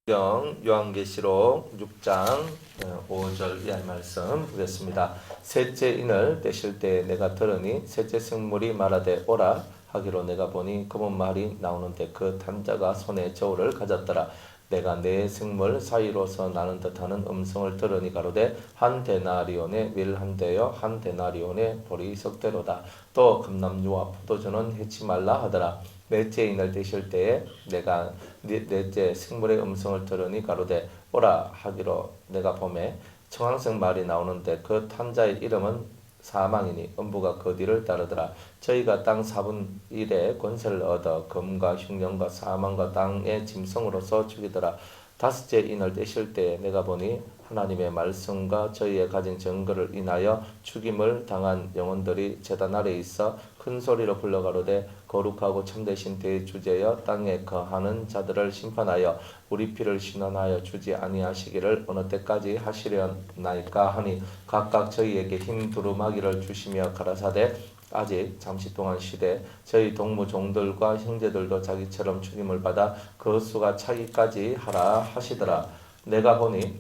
요한계시록 6장 5절 이하의 말씀 보겠습니다. 셋째 인을 떼실 때 내가 들으니 셋째 생물이 말하되 오라 하기로 내가 보니 검은 말이 나오는데 그 탄자가 손에 저울을 가졌더라. 내가 네 생물 사이로서 나는 듯하는 음성을 들으니 가로되 한 데나리온의 밀 한 대여 한 데나리온의 보리 석대로다. 또 감람주와 포도주는 해치 말라 하더라. 넷째 인을 떼실 때에 내가 넷째 생물의 음성을 들으니 가로되 오라 하기로 내가 보매 청황색 말이 나오는데 그 탄자의 이름은 사망이니 음부가 그 뒤를 따르더라. 저희가 땅 4분의 1의 권세를 얻어 금과 흉년과 사망과 땅의 짐승으로서 죽이더라. 다섯째 인을 떼실 때 내가 보니 하나님의 말씀과 저희의 가진 증거를 인하여 죽임을 당한 영혼들이 제단 아래에 있어 큰 소리로 불러가로되 거룩하고 참되신 대주제여 땅에 거하는 자들을 심판하여 우리 피를 신원하여 주지 아니하시기를 어느 때까지 하시려나이까 하니 각각 저희에게 힘 두루마기를 주시며 가라사대 아직 잠시 동안 쉬되 저희 동무 종들과 형제들도 자기처럼 죽임을 받아 그 수가 차기까지 하라 하시더라. 내가 보니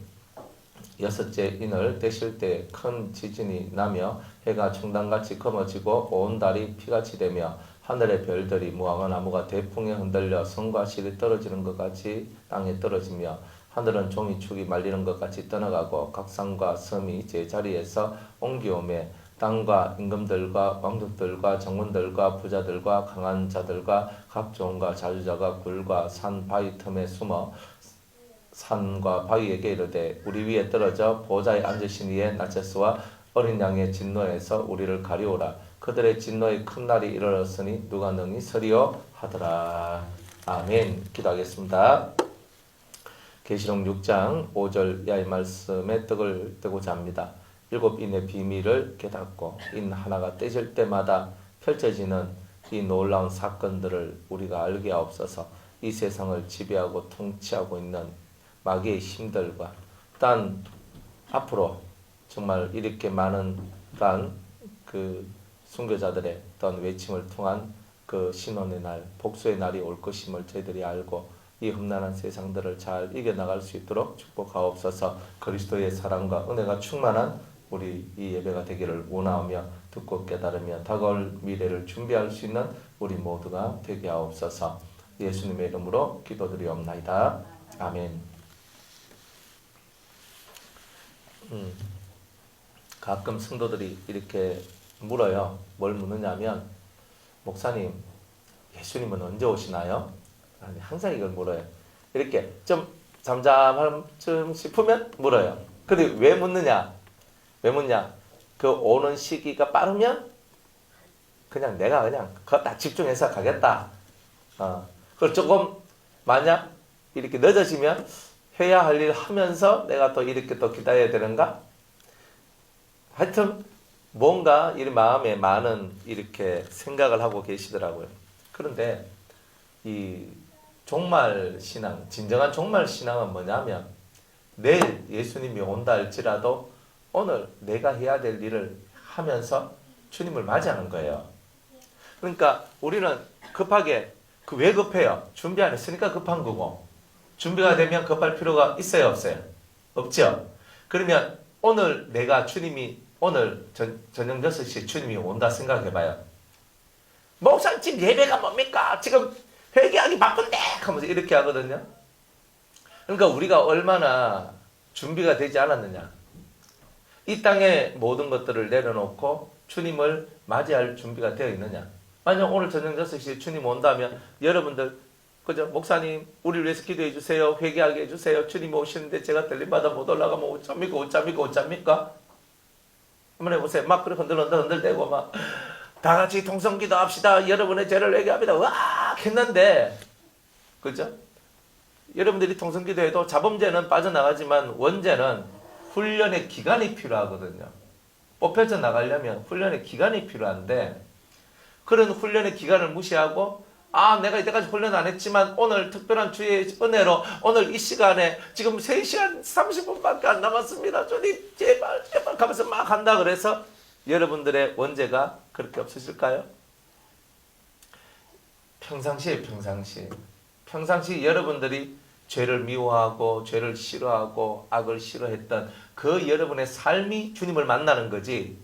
여섯째 인을 떼실 때 큰 지진이 나며 해가 중단같이 검어지고 온 달이 피같이 되며 하늘의 별들이 무화과 나무가 대풍에 흔들려 성과 실이 떨어지는 것 같이 땅에 떨어지며 하늘은 종이축이 말리는 것 같이 떠나가고 각 산과 섬이 제자리에서 옮겨오매 땅과 임금들과 왕족들과 정군들과 부자들과 강한 자들과 각 종과 자주자가 굴과 산 바위 틈에 숨어 산과 바위에게 이르되 우리 위에 떨어져 보좌에 앉으신 이의 나체스와 어린 양의 진노에서 우리를 가리오라. 그들의 진노의 큰 날이 이르렀으니 누가 능히 서리오 하더라. 아멘. 기도하겠습니다. 계시록 6장 5절 이하의 말씀에 떡을 떼고자 합니다. 일곱 인의 비밀을 깨닫고 인 하나가 떼질 때마다 펼쳐지는 이 놀라운 사건들을 우리가 알게 하옵소서. 이 세상을 지배하고 통치하고 있는 마귀의 힘들과 단 앞으로 정말 이렇게 많은 그 순교자들의 어떤 외침을 통한 그 신원의 날, 복수의 날이 올 것임을 저희들이 알고 이 험난한 세상들을 잘 이겨나갈 수 있도록 축복하옵소서. 그리스도의 사랑과 은혜가 충만한 우리 이 예배가 되기를 원하오며 듣고 깨달으며 다가올 미래를 준비할 수 있는 우리 모두가 되게 하옵소서. 예수님의 이름으로 기도드리옵나이다. 아멘. 가끔 성도들이 이렇게 물어요. 뭘 묻느냐면 목사님 예수님은 언제 오시나요? 아니, 항상 이걸 물어요. 이렇게 좀 잠잠할 쯤 싶으면 물어요. 근데 왜 묻느냐? 왜 묻냐? 그 오는 시기가 빠르면 그냥 내가 그냥 그거 딱 집중해서 가겠다. 그걸 조금 만약 이렇게 늦어지면 해야 할 일 하면서 내가 또 이렇게 또 기다려야 되는가? 하여튼 뭔가 이 마음에 많은 이렇게 생각을 하고 계시더라고요. 그런데 이 종말 신앙, 진정한 종말 신앙은 뭐냐면 내일 예수님이 온다 할지라도 오늘 내가 해야 될 일을 하면서 주님을 맞이하는 거예요. 그러니까 우리는 급하게 왜 급해요? 준비 안 했으니까 급한 거고 준비가 되면 급할 필요가 있어요, 없어요? 없죠? 그러면 오늘 내가 주님이 오늘 저녁 6시에 주님이 온다 생각해봐요. 목사님 지금 예배가 뭡니까? 지금 회개하기 바쁜데! 하면서 이렇게 하거든요. 그러니까 우리가 얼마나 준비가 되지 않았느냐. 이 땅의 모든 것들을 내려놓고 주님을 맞이할 준비가 되어 있느냐. 만약 오늘 저녁 6시에 주님 온다면 여러분들 그죠? 목사님 우리를 위해서 기도해 주세요. 회개하게 해주세요. 주님 오시는데 제가 들림마다 못 올라가면 어쩝니까? 한번 해보세요. 막 그렇게 흔들대고 막 다 같이 통성기도 합시다. 여러분의 죄를 회개합니다. 와 했는데 그죠? 여러분들이 통성기도 해도 자범죄는 빠져나가지만 원죄는 훈련의 기간이 필요하거든요. 뽑혀져 나가려면 훈련의 기간이 필요한데 그런 훈련의 기간을 무시하고 내가 이때까지 훈련 안 했지만 오늘 특별한 주의 은혜로 오늘 이 시간에 지금 3시간 30분밖에 안 남았습니다. 주님 제발 가면서 막 한다 그래서 여러분들의 원죄가 그렇게 없으실까요? 평상시 여러분들이 죄를 미워하고 죄를 싫어하고 악을 싫어했던 그 여러분의 삶이 주님을 만나는 거지,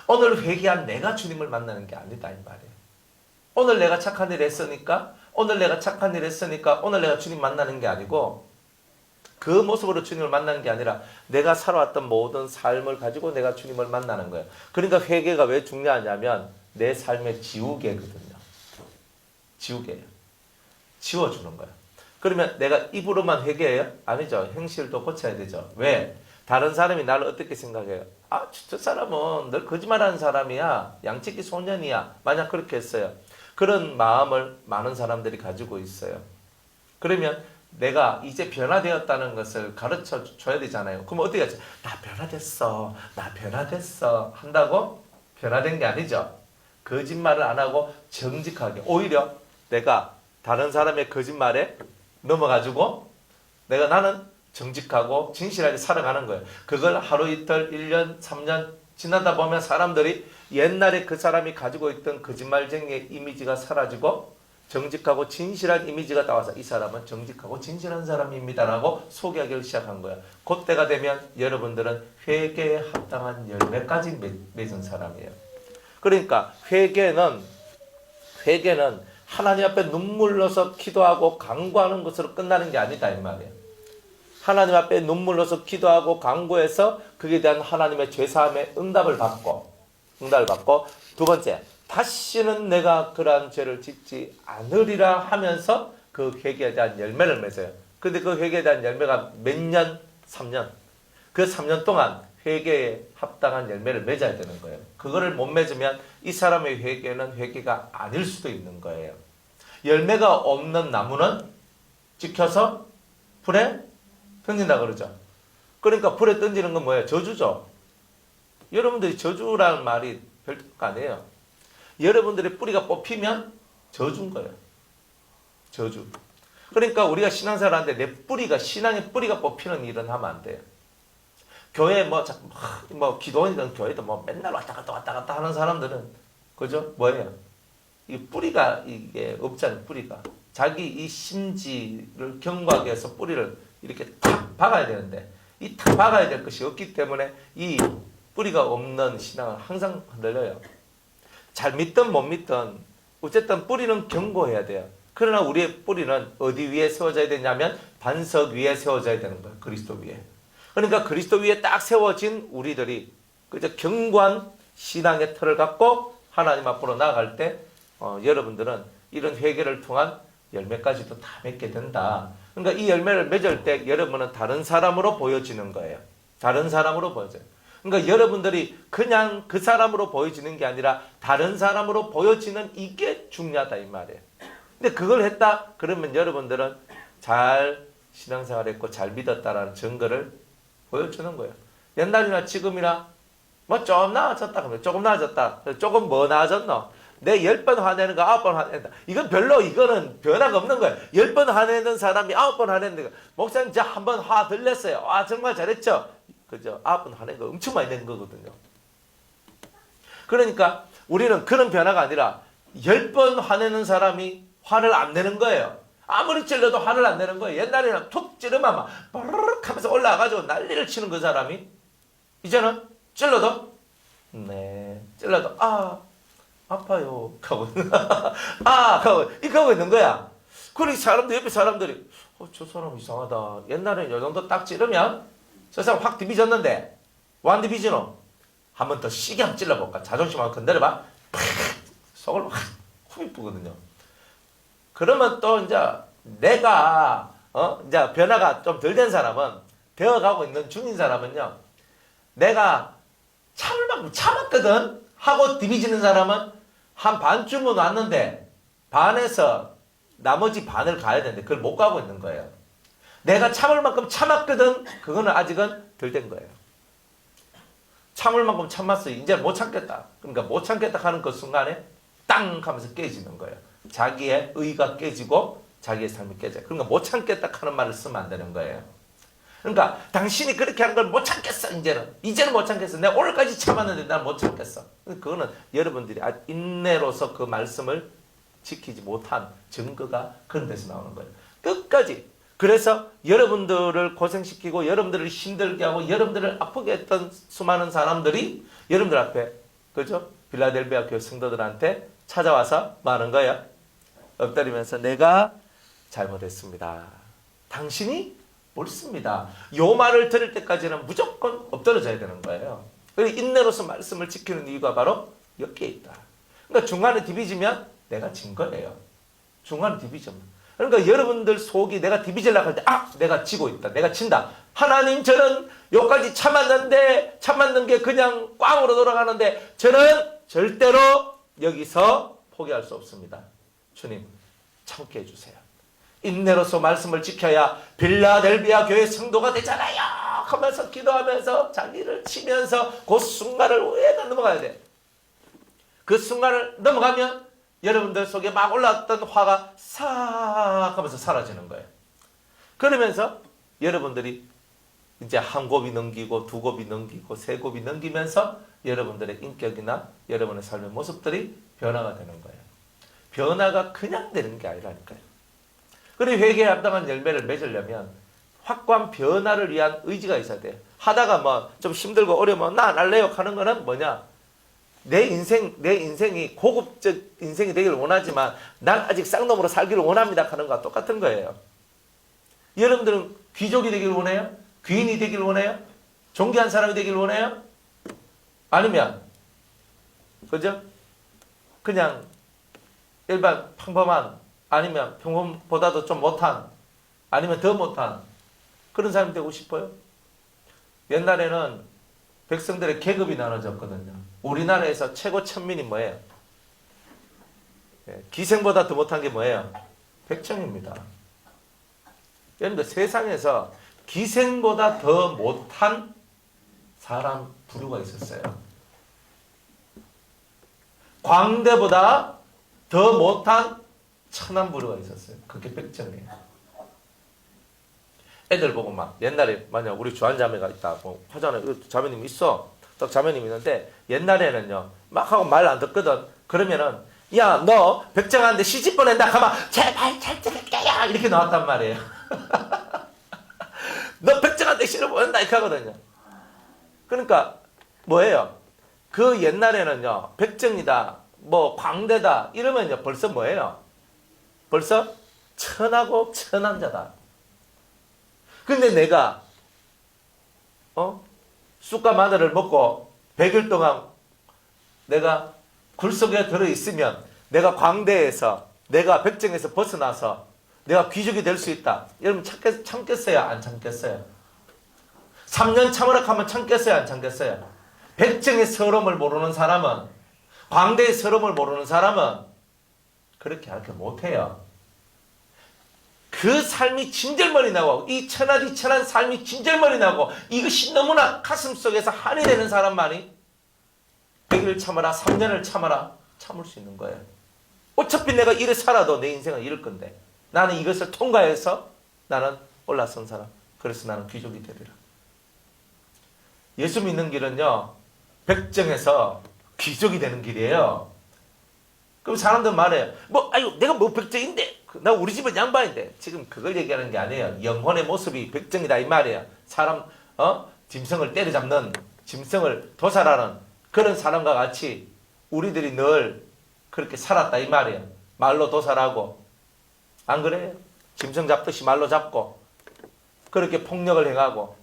오늘 회개한 내가 주님을 만나는 게 아니다 이 말이에요. 오늘 내가 착한 일 했으니까 오늘 내가 주님 만나는 게 아니고, 그 모습으로 주님을 만나는 게 아니라 내가 살아왔던 모든 삶을 가지고 내가 주님을 만나는 거예요. 그러니까 회개가 왜 중요하냐면 내 삶의 지우개거든요. 지우개예요. 지워주는 거예요. 그러면 내가 입으로만 회개해요? 아니죠. 행실도 고쳐야 되죠. 왜? 다른 사람이 나를 어떻게 생각해요? 아, 저 사람은 늘 거짓말하는 사람이야. 양치기 소년이야. 만약 그렇게 했어요. 그런 마음을 많은 사람들이 가지고 있어요. 그러면 내가 이제 변화되었다는 것을 가르쳐 줘야 되잖아요. 그럼 어떻게 하죠? 나 변화됐어 한다고 변화된 게 아니죠. 거짓말을 안 하고 정직하게, 오히려 내가 다른 사람의 거짓말에 넘어가지고 나는 정직하고 진실하게 살아가는 거예요. 그걸 하루 이틀 1년 3년 지나다 보면 사람들이 옛날에 그 사람이 가지고 있던 거짓말쟁이의 이미지가 사라지고 정직하고 진실한 이미지가 나와서 이 사람은 정직하고 진실한 사람입니다라고 소개하기를 시작한 거예요. 그때가 되면 여러분들은 회개에 합당한 열매까지 맺은 사람이에요. 그러니까 회개는 하나님 앞에 눈물 흘려서 기도하고 간구하는 것으로 끝나는 게 아니다 이 말이에요. 하나님 앞에 눈물 흘려서 기도하고 간구해서 그에 대한 하나님의 죄사함의 응답을 받고, 두 번째, 다시는 내가 그러한 죄를 짓지 않으리라 하면서 그 회개에 대한 열매를 맺어요. 근데 그 회개에 대한 열매가 몇 년? 3년. 그 3년 동안 회개에 합당한 열매를 맺어야 되는 거예요. 그거를 못 맺으면 이 사람의 회개는 회개가 아닐 수도 있는 거예요. 열매가 없는 나무는 지켜서 불에 던진다 그러죠. 그러니까 불에 던지는 건 뭐예요? 저주죠. 여러분들이 저주라는 말이 별 뜻 아니에요. 여러분들의 뿌리가 뽑히면 저주인 거예요. 저주. 그러니까 우리가 신앙생활 하는데 내 뿌리가, 신앙의 뿌리가 뽑히는 일은 하면 안 돼요. 교회 기도원이든 교회든 맨날 왔다 갔다 하는 사람들은, 그죠? 뭐예요? 이 뿌리가 이게 없잖아요, 뿌리가. 자기 이 심지를 견고하게 해서 뿌리를 이렇게 탁 박아야 되는데, 이 탁 박아야 될 것이 없기 때문에 이 뿌리가 없는 신앙은 항상 흔들려요. 잘 믿든 못 믿든 어쨌든 뿌리는 견고해야 돼요. 그러나 우리의 뿌리는 어디 위에 세워져야 되냐면 반석 위에 세워져야 되는 거예요. 그리스도 위에. 그러니까 그리스도 위에 딱 세워진 우리들이 그저 견고한 신앙의 틀을 갖고 하나님 앞으로 나아갈 때 여러분들은 이런 회개를 통한 열매까지도 다 맺게 된다. 그러니까 이 열매를 맺을 때 여러분은 다른 사람으로 보여지는 거예요. 다른 사람으로 보여져요. 그러니까 여러분들이 그냥 그 사람으로 보여지는 게 아니라 다른 사람으로 보여지는 이게 중요하다 이 말이에요. 근데 그걸 했다 그러면 여러분들은 잘 신앙생활했고 잘 믿었다라는 증거를 보여주는 거예요. 옛날이나 지금이나 좀 나아졌다 그러면 조금 나아졌다. 조금 뭐 나아졌노? 내 10번 화내는 거 9번 화낸다. 이거는 변화가 없는 거예요. 10번 화내는 사람이 9번 화내는 거. 목사님 저 한 번 화 덜 냈어요. 정말 잘했죠? 그죠? 9번 화낸 거 엄청 많이 낸 거거든요. 그러니까 우리는 그런 변화가 아니라 10번 화내는 사람이 화를 안 내는 거예요. 아무리 찔러도 화를 안 내는 거예요. 옛날에는 툭 찌르면 막 바르륵 하면서 올라와가지고 난리를 치는 그 사람이 이제는 찔러도 찔러도 아파요 하고 하고 있는 거야. 그러니 옆에 사람들이 저 사람 이상하다. 옛날에는 이 정도 딱 찌르면 저 사람 확 디비졌는데 완 디비지노? 한 번 더 시게 한번 찔러볼까? 자존심 한번 건드려봐. 속을 확 후미쁘거든요. 그러면 또 이제 내가 이제 변화가 좀 덜 된 사람은, 되어가고 있는 중인 사람은요, 내가 참을 만큼 참았거든 하고 디비지는 사람은 한 반쯤은 왔는데 반에서 나머지 반을 가야 되는데 그걸 못 가고 있는 거예요. 내가 참을 만큼 참았거든, 그거는 아직은 덜 된 거예요. 참을 만큼 참았어. 이제 못 참겠다. 그러니까 못 참겠다 하는 그 순간에 땅 하면서 깨지는 거예요. 자기의 의가 깨지고 자기의 삶이 깨져요. 그러니까 못 참겠다 하는 말을 쓰면 안 되는 거예요. 그러니까 당신이 그렇게 하는 걸 못 참겠어. 이제는 못 참겠어. 내가 오늘까지 참았는데 난 못 참겠어. 그거는 여러분들이 인내로서 그 말씀을 지키지 못한 증거가 그런 데서 나오는 거예요. 끝까지 그래서 여러분들을 고생시키고 여러분들을 힘들게 하고 여러분들을 아프게 했던 수많은 사람들이 여러분들 앞에, 그죠? 빌라델비아 교회 성도들한테 찾아와서 말하는 거예요. 엎드리면서 내가 잘못했습니다. 당신이 옳습니다. 요 말을 들을 때까지는 무조건 엎드려져야 되는 거예요. 그리고 인내로서 말씀을 지키는 이유가 바로 여기에 있다. 그러니까 중간에 디비지면 내가 진 거예요. 중간에 디비지면. 그러니까 여러분들 속이 내가 디비질라고 할 때, 내가 지고 있다. 내가 진다. 하나님, 저는 여기까지 참았는 게 그냥 꽝으로 돌아가는데 저는 절대로 여기서 포기할 수 없습니다. 주님, 참게 해주세요. 인내로서 말씀을 지켜야 빌라델비아 교회 성도가 되잖아요 하면서 기도하면서 자기를 치면서 그 순간을 왜 넘어가야 돼. 그 순간을 넘어가면 여러분들 속에 막 올라왔던 화가 싹 하면서 사라지는 거예요. 그러면서 여러분들이 이제 한 곱이 넘기고 두 곱이 넘기고 세 곱이 넘기면서 여러분들의 인격이나 여러분의 삶의 모습들이 변화가 되는 거예요. 변화가 그냥 되는 게 아니라니까요. 그리고 회개에 합당한 열매를 맺으려면 확고한 변화를 위한 의지가 있어야 돼요. 하다가 뭐 좀 힘들고 어려우면 나 안 할래요 하는 거는 뭐냐? 내 인생이 고급적 인생이 되기를 원하지만 난 아직 쌍놈으로 살기를 원합니다 하는 거와 똑같은 거예요. 여러분들은 귀족이 되기를 원해요? 귀인이 되기를 원해요? 존귀한 사람이 되기를 원해요? 아니면 그죠? 그냥 일반 평범한, 아니면 평범보다도 좀 못한, 아니면 더 못한 그런 사람이 되고 싶어요? 옛날에는 백성들의 계급이 나눠졌거든요. 우리나라에서 최고 천민이 뭐예요? 기생보다 더 못한 게 뭐예요? 백정입니다. 여러분들 세상에서 기생보다 더 못한 사람 부류가 있었어요. 광대보다 더 못한 천한 부류가 있었어요. 그게 백정이에요. 애들 보고 막 옛날에 만약 우리 주한자매가 있다, 뭐 하잖아요. 자매님 있어. 딱 자매님 있는데 옛날에는요 막 하고 말 안 듣거든. 그러면은 야 너 백정한테 시집 보낸다 하면 제발 잘 들을게요 이렇게 나왔단 말이에요. 너 백정한테 시집 보낸다 이렇게 하거든요. 그러니까 뭐예요? 그 옛날에는요 백정이다 뭐 광대다 이러면요 벌써 뭐예요? 벌써 천하고 천한자다. 근데 내가 쑥과 마늘을 먹고 100일 동안 내가 굴 속에 들어있으면 내가 광대에서 내가 백정에서 벗어나서 내가 귀족이 될 수 있다. 여러분 참겠어요? 안 참겠어요? 3년 참으라 하면 참겠어요? 안 참겠어요? 백정의 서러움을 모르는 사람은, 광대의 서러움을 모르는 사람은 그렇게 못해요. 그 삶이 진절머리 나고 이 천하디천한 삶이 진절머리 나고 이것이 너무나 가슴속에서 한이 되는 사람만이 100일 참아라 3년을 참아라 참을 수 있는 거예요. 어차피 내가 이래 살아도 내 인생은 이럴 건데 나는 이것을 통과해서 나는 올라선 사람. 그래서 나는 귀족이 되리라. 예수 믿는 길은요 백정에서 귀족이 되는 길이에요. 그럼 사람들 말해요. 내가 백정인데 나 우리 집은 양반인데. 지금 그걸 얘기하는 게 아니에요. 영혼의 모습이 백정이다 이 말이에요. 사람 짐승을 때려잡는, 짐승을 도살하는 그런 사람과 같이 우리들이 늘 그렇게 살았다 이 말이에요. 말로 도살하고, 안 그래요? 짐승 잡듯이 말로 잡고 그렇게 폭력을 행하고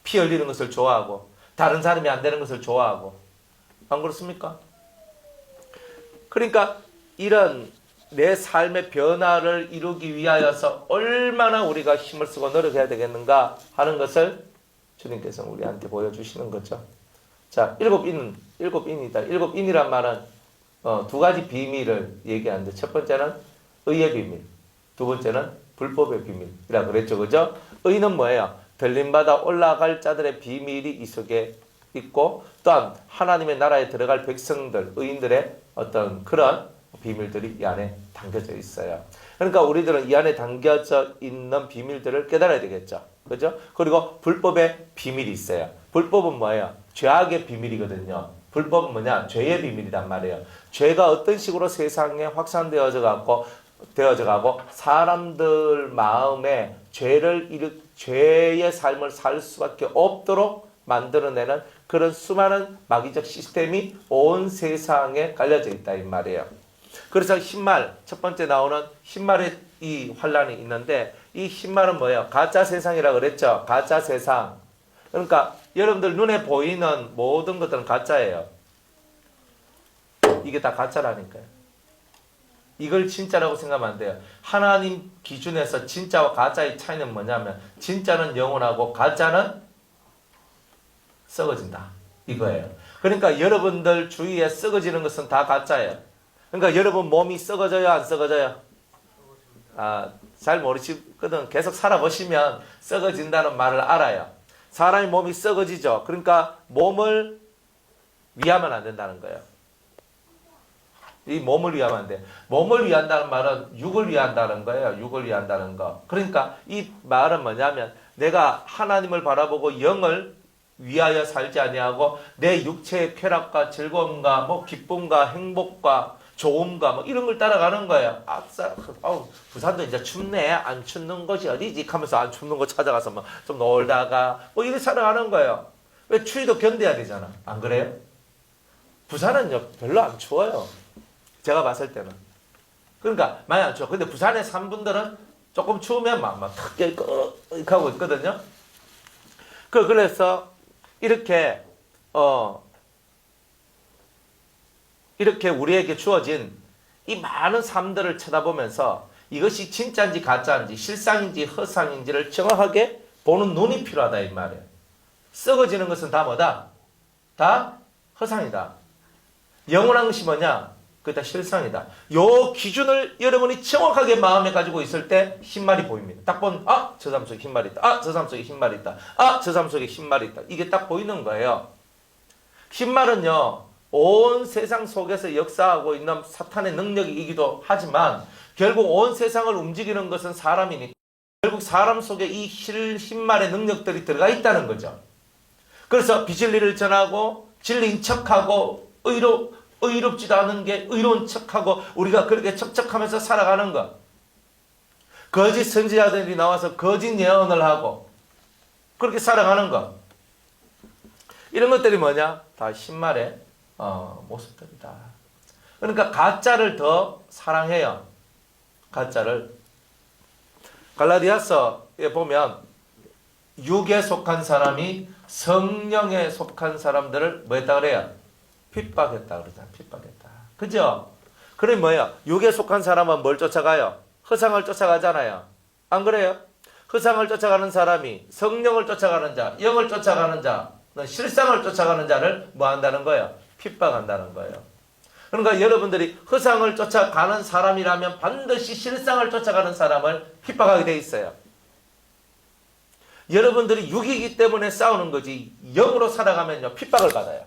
피 흘리는 것을 좋아하고 다른 사람이 안 되는 것을 좋아하고, 안 그렇습니까? 그러니까 이런 내 삶의 변화를 이루기 위하여서 얼마나 우리가 힘을 쓰고 노력해야 되겠는가 하는 것을 주님께서 우리한테 보여주시는 거죠. 자, 일곱 인이다. 일곱 인이란 말은 두 가지 비밀을 얘기하는데, 첫 번째는 의의 비밀, 두 번째는 불법의 비밀이라 그랬죠. 그죠? 의는 뭐예요? 들림받아 올라갈 자들의 비밀이 이 속에 있고, 또한 하나님의 나라에 들어갈 백성들, 의인들의 어떤 그런 비밀들이 이 안에 담겨져 있어요. 그러니까 우리들은 이 안에 담겨져 있는 비밀들을 깨달아야 되겠죠. 그죠? 그리고 불법의 비밀이 있어요. 불법은 뭐예요? 죄악의 비밀이거든요. 불법은 뭐냐? 죄의 비밀이란 말이에요. 죄가 어떤 식으로 세상에 확산되어져 갖고 되어져 가고 사람들 마음에 죄의 삶을 살 수밖에 없도록 만들어내는 그런 수많은 마귀적 시스템이 온 세상에 깔려져 있다 이 말이에요. 그래서 흰말, 첫 번째 나오는 흰말의 이 환란이 있는데 이 흰말은 뭐예요? 가짜 세상이라 그랬죠. 가짜 세상. 그러니까 여러분들 눈에 보이는 모든 것들은 가짜예요. 이게 다 가짜라니까요. 이걸 진짜라고 생각하면 안 돼요. 하나님 기준에서 진짜와 가짜의 차이는 뭐냐면 진짜는 영원하고 가짜는 썩어진다. 이거예요. 그러니까 여러분들 주위에 썩어지는 것은 다 가짜예요. 그러니까 여러분 몸이 썩어져요? 안 썩어져요? 잘 모르시거든. 계속 살아보시면 썩어진다는 말을 알아요. 사람의 몸이 썩어지죠. 그러니까 몸을 위하면 안 된다는 거예요. 이 몸을 위하면 안 돼. 몸을 위한다는 말은 육을 위한다는 거예요. 육을 위한다는 거. 그러니까 이 말은 뭐냐면 내가 하나님을 바라보고 영을 위하여 살지 아니하고 내 육체의 쾌락과 즐거움과 뭐 기쁨과 행복과 좋음과 뭐 이런 걸 따라가는 거예요. 부산도 이제 춥네. 안 춥는 곳이 어디지? 하면서 안 춥는 곳 찾아가서 뭐 좀 놀다가 뭐 이렇게 살아가는 거예요. 왜 추위도 견뎌야 되잖아. 안 그래요? 부산은요 별로 안 추워요. 제가 봤을 때는. 그러니까 많이 안 추워. 근데 부산에 산 분들은 조금 추우면 막 탁 하고 있거든요. 그래서 이렇게 우리에게 주어진 이 많은 삶들을 쳐다보면서 이것이 진짜인지 가짜인지 실상인지 허상인지를 정확하게 보는 눈이 필요하다 이 말이에요. 썩어지는 것은 다 뭐다? 다 허상이다. 영원한 것이 뭐냐? 그게 다 실상이다. 요 기준을 여러분이 정확하게 마음에 가지고 있을 때 흰말이 보입니다. 딱 보면 저 사람 속에 흰말이 있다. 저 사람 속에 흰말이 있다. 저 사람 속에 흰말이 있다. 이게 딱 보이는 거예요. 흰말은요. 온 세상 속에서 역사하고 있는 사탄의 능력이기도 하지만 결국 온 세상을 움직이는 것은 사람이니까 결국 사람 속에 이 흰말의 능력들이 들어가 있다는 거죠. 그래서 비진리를 전하고 진리인 척하고 의롭지도 않은 게 의로운 척하고 우리가 그렇게 척척하면서 살아가는 것. 거짓 선지자들이 나와서 거짓 예언을 하고 그렇게 살아가는 것. 이런 것들이 뭐냐? 다 흰말의 모습들이다. 그러니까 가짜를 더 사랑해요. 가짜를. 갈라디아서에 보면 육에 속한 사람이 성령에 속한 사람들을 뭐 했다 그래요? 핍박했다 그러잖아. 핍박했다. 그죠? 그럼 뭐예요? 육에 속한 사람은 뭘 쫓아가요? 허상을 쫓아가잖아요. 안 그래요? 허상을 쫓아가는 사람이 성령을 쫓아가는 자, 영을 쫓아가는 자, 실상을 쫓아가는 자를 뭐 한다는 거예요? 핍박한다는 거예요. 그러니까 여러분들이 허상을 쫓아가는 사람이라면 반드시 실상을 쫓아가는 사람을 핍박하게 돼 있어요. 여러분들이 육이기 때문에 싸우는 거지 영으로 살아가면요 핍박을 받아요.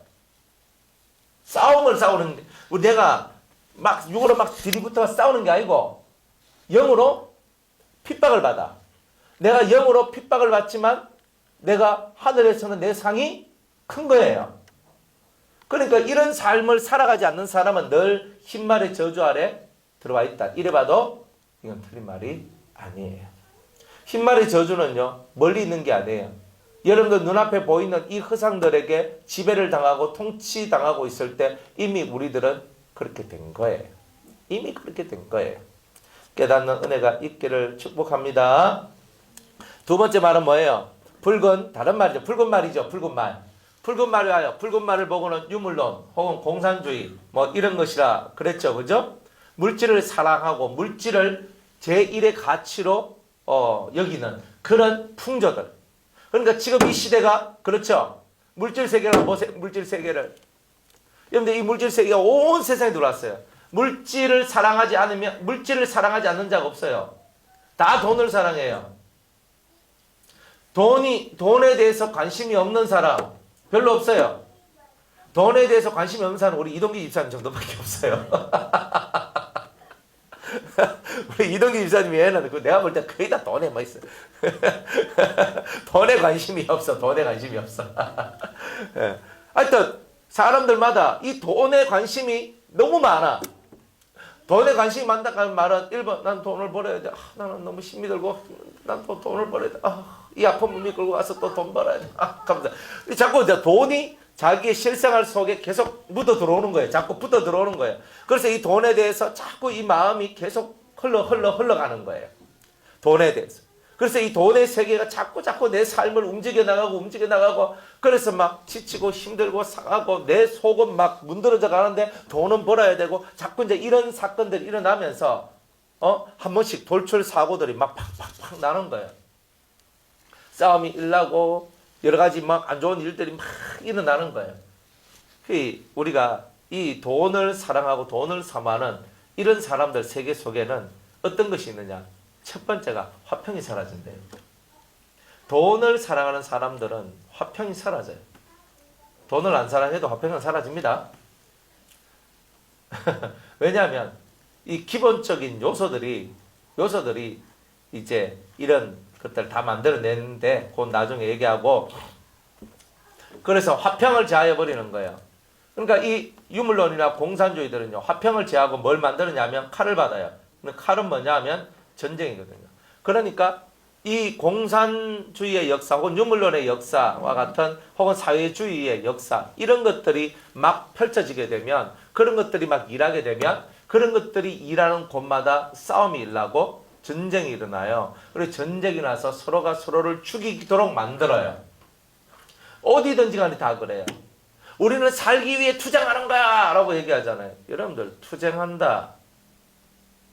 싸우는 내가 막 육으로 막 들이붙어 싸우는 게 아니고 영으로 핍박을 받아. 내가 영으로 핍박을 받지만 내가 하늘에서는 내 상이 큰 거예요. 그러니까 이런 삶을 살아가지 않는 사람은 늘 흰말의 저주 아래 들어와 있다. 이래봐도 이건 틀린 말이 아니에요. 흰말의 저주는요 멀리 있는 게 아니에요. 여러분들 눈앞에 보이는 이 허상들에게 지배를 당하고 통치당하고 있을 때 이미 우리들은 그렇게 된 거예요. 이미 그렇게 된 거예요. 깨닫는 은혜가 있기를 축복합니다. 두 번째 말은 뭐예요? 다른 말이죠. 붉은 말이죠. 붉은 말. 붉은 말이 와요. 붉은 말을 보고는 유물론 혹은 공산주의 뭐 이런 것이라 그랬죠. 그죠? 물질을 사랑하고 물질을 제1의 가치로 여기는 그런 풍조들. 그러니까 지금 이 시대가 그렇죠. 물질 세계를 보세요. 물질 세계를. 여러분들 이 물질 세계가 온 세상에 들어왔어요. 물질을 사랑하지 않는 자가 없어요. 다 돈을 사랑해요. 돈에 대해서 관심이 없는 사람 별로 없어요. 돈에 대해서 관심이 없는 사람은 우리 이동기 집사님 정도밖에 없어요. 우리 이동기 집사님 외에는 내가 볼 때 거의 다 돈에 뭐 있어요. 돈에 관심이 없어. 돈에 관심이 없어. 하여튼 사람들마다 이 돈에 관심이 너무 많아. 돈에 관심이 많다는 말은 1번 난 돈을 벌어야 돼. 나는 너무 힘이 들고 난 또 돈을 벌어야 돼. 이 아픔을 끌고 와서 또 돈 벌어야 돼. 감사. 자꾸 이제 돈이 자기의 실생활 속에 계속 묻어 들어오는 거예요. 자꾸 붙어 들어오는 거예요. 그래서 이 돈에 대해서 자꾸 이 마음이 계속 흘러가는 거예요. 돈에 대해서. 그래서 이 돈의 세계가 자꾸 내 삶을 움직여 나가고 그래서 막 지치고 힘들고 상하고 내 속은 막 문드러져 가는데 돈은 벌어야 되고 자꾸 이제 이런 사건들이 일어나면서 한 번씩 돌출 사고들이 막 팍팍팍 나는 거예요. 싸움이 일어나고 여러 가지 막 안 좋은 일들이 막 일어나는 거예요. 우리가 이 돈을 사랑하고 돈을 사모하는 이런 사람들 세계 속에는 어떤 것이 있느냐? 첫 번째가 화평이 사라진대요. 돈을 사랑하는 사람들은 화평이 사라져요. 돈을 안 사랑해도 화평은 사라집니다. 왜냐하면 이 기본적인 요소들이 이제 이런 것들을 다 만들어내는데 곧 나중에 얘기하고 그래서 화평을 제하여 버리는 거예요. 그러니까 이 유물론이나 공산주의들은요. 화평을 제하고 뭘 만드느냐면 칼을 받아요. 칼은 뭐냐 하면 전쟁이거든요. 그러니까 이 공산주의의 역사 혹은 유물론의 역사와 같은 혹은 사회주의의 역사 이런 것들이 막 펼쳐지게 되면 그런 것들이 막 일하게 되면 그런 것들이 일하는 곳마다 싸움이 일어나고 전쟁이 일어나요. 그리고 전쟁이 나서 서로가 서로를 죽이도록 만들어요. 어디든지 간에 다 그래요. 우리는 살기 위해 투쟁하는 거야 라고 얘기하잖아요. 여러분들 투쟁한다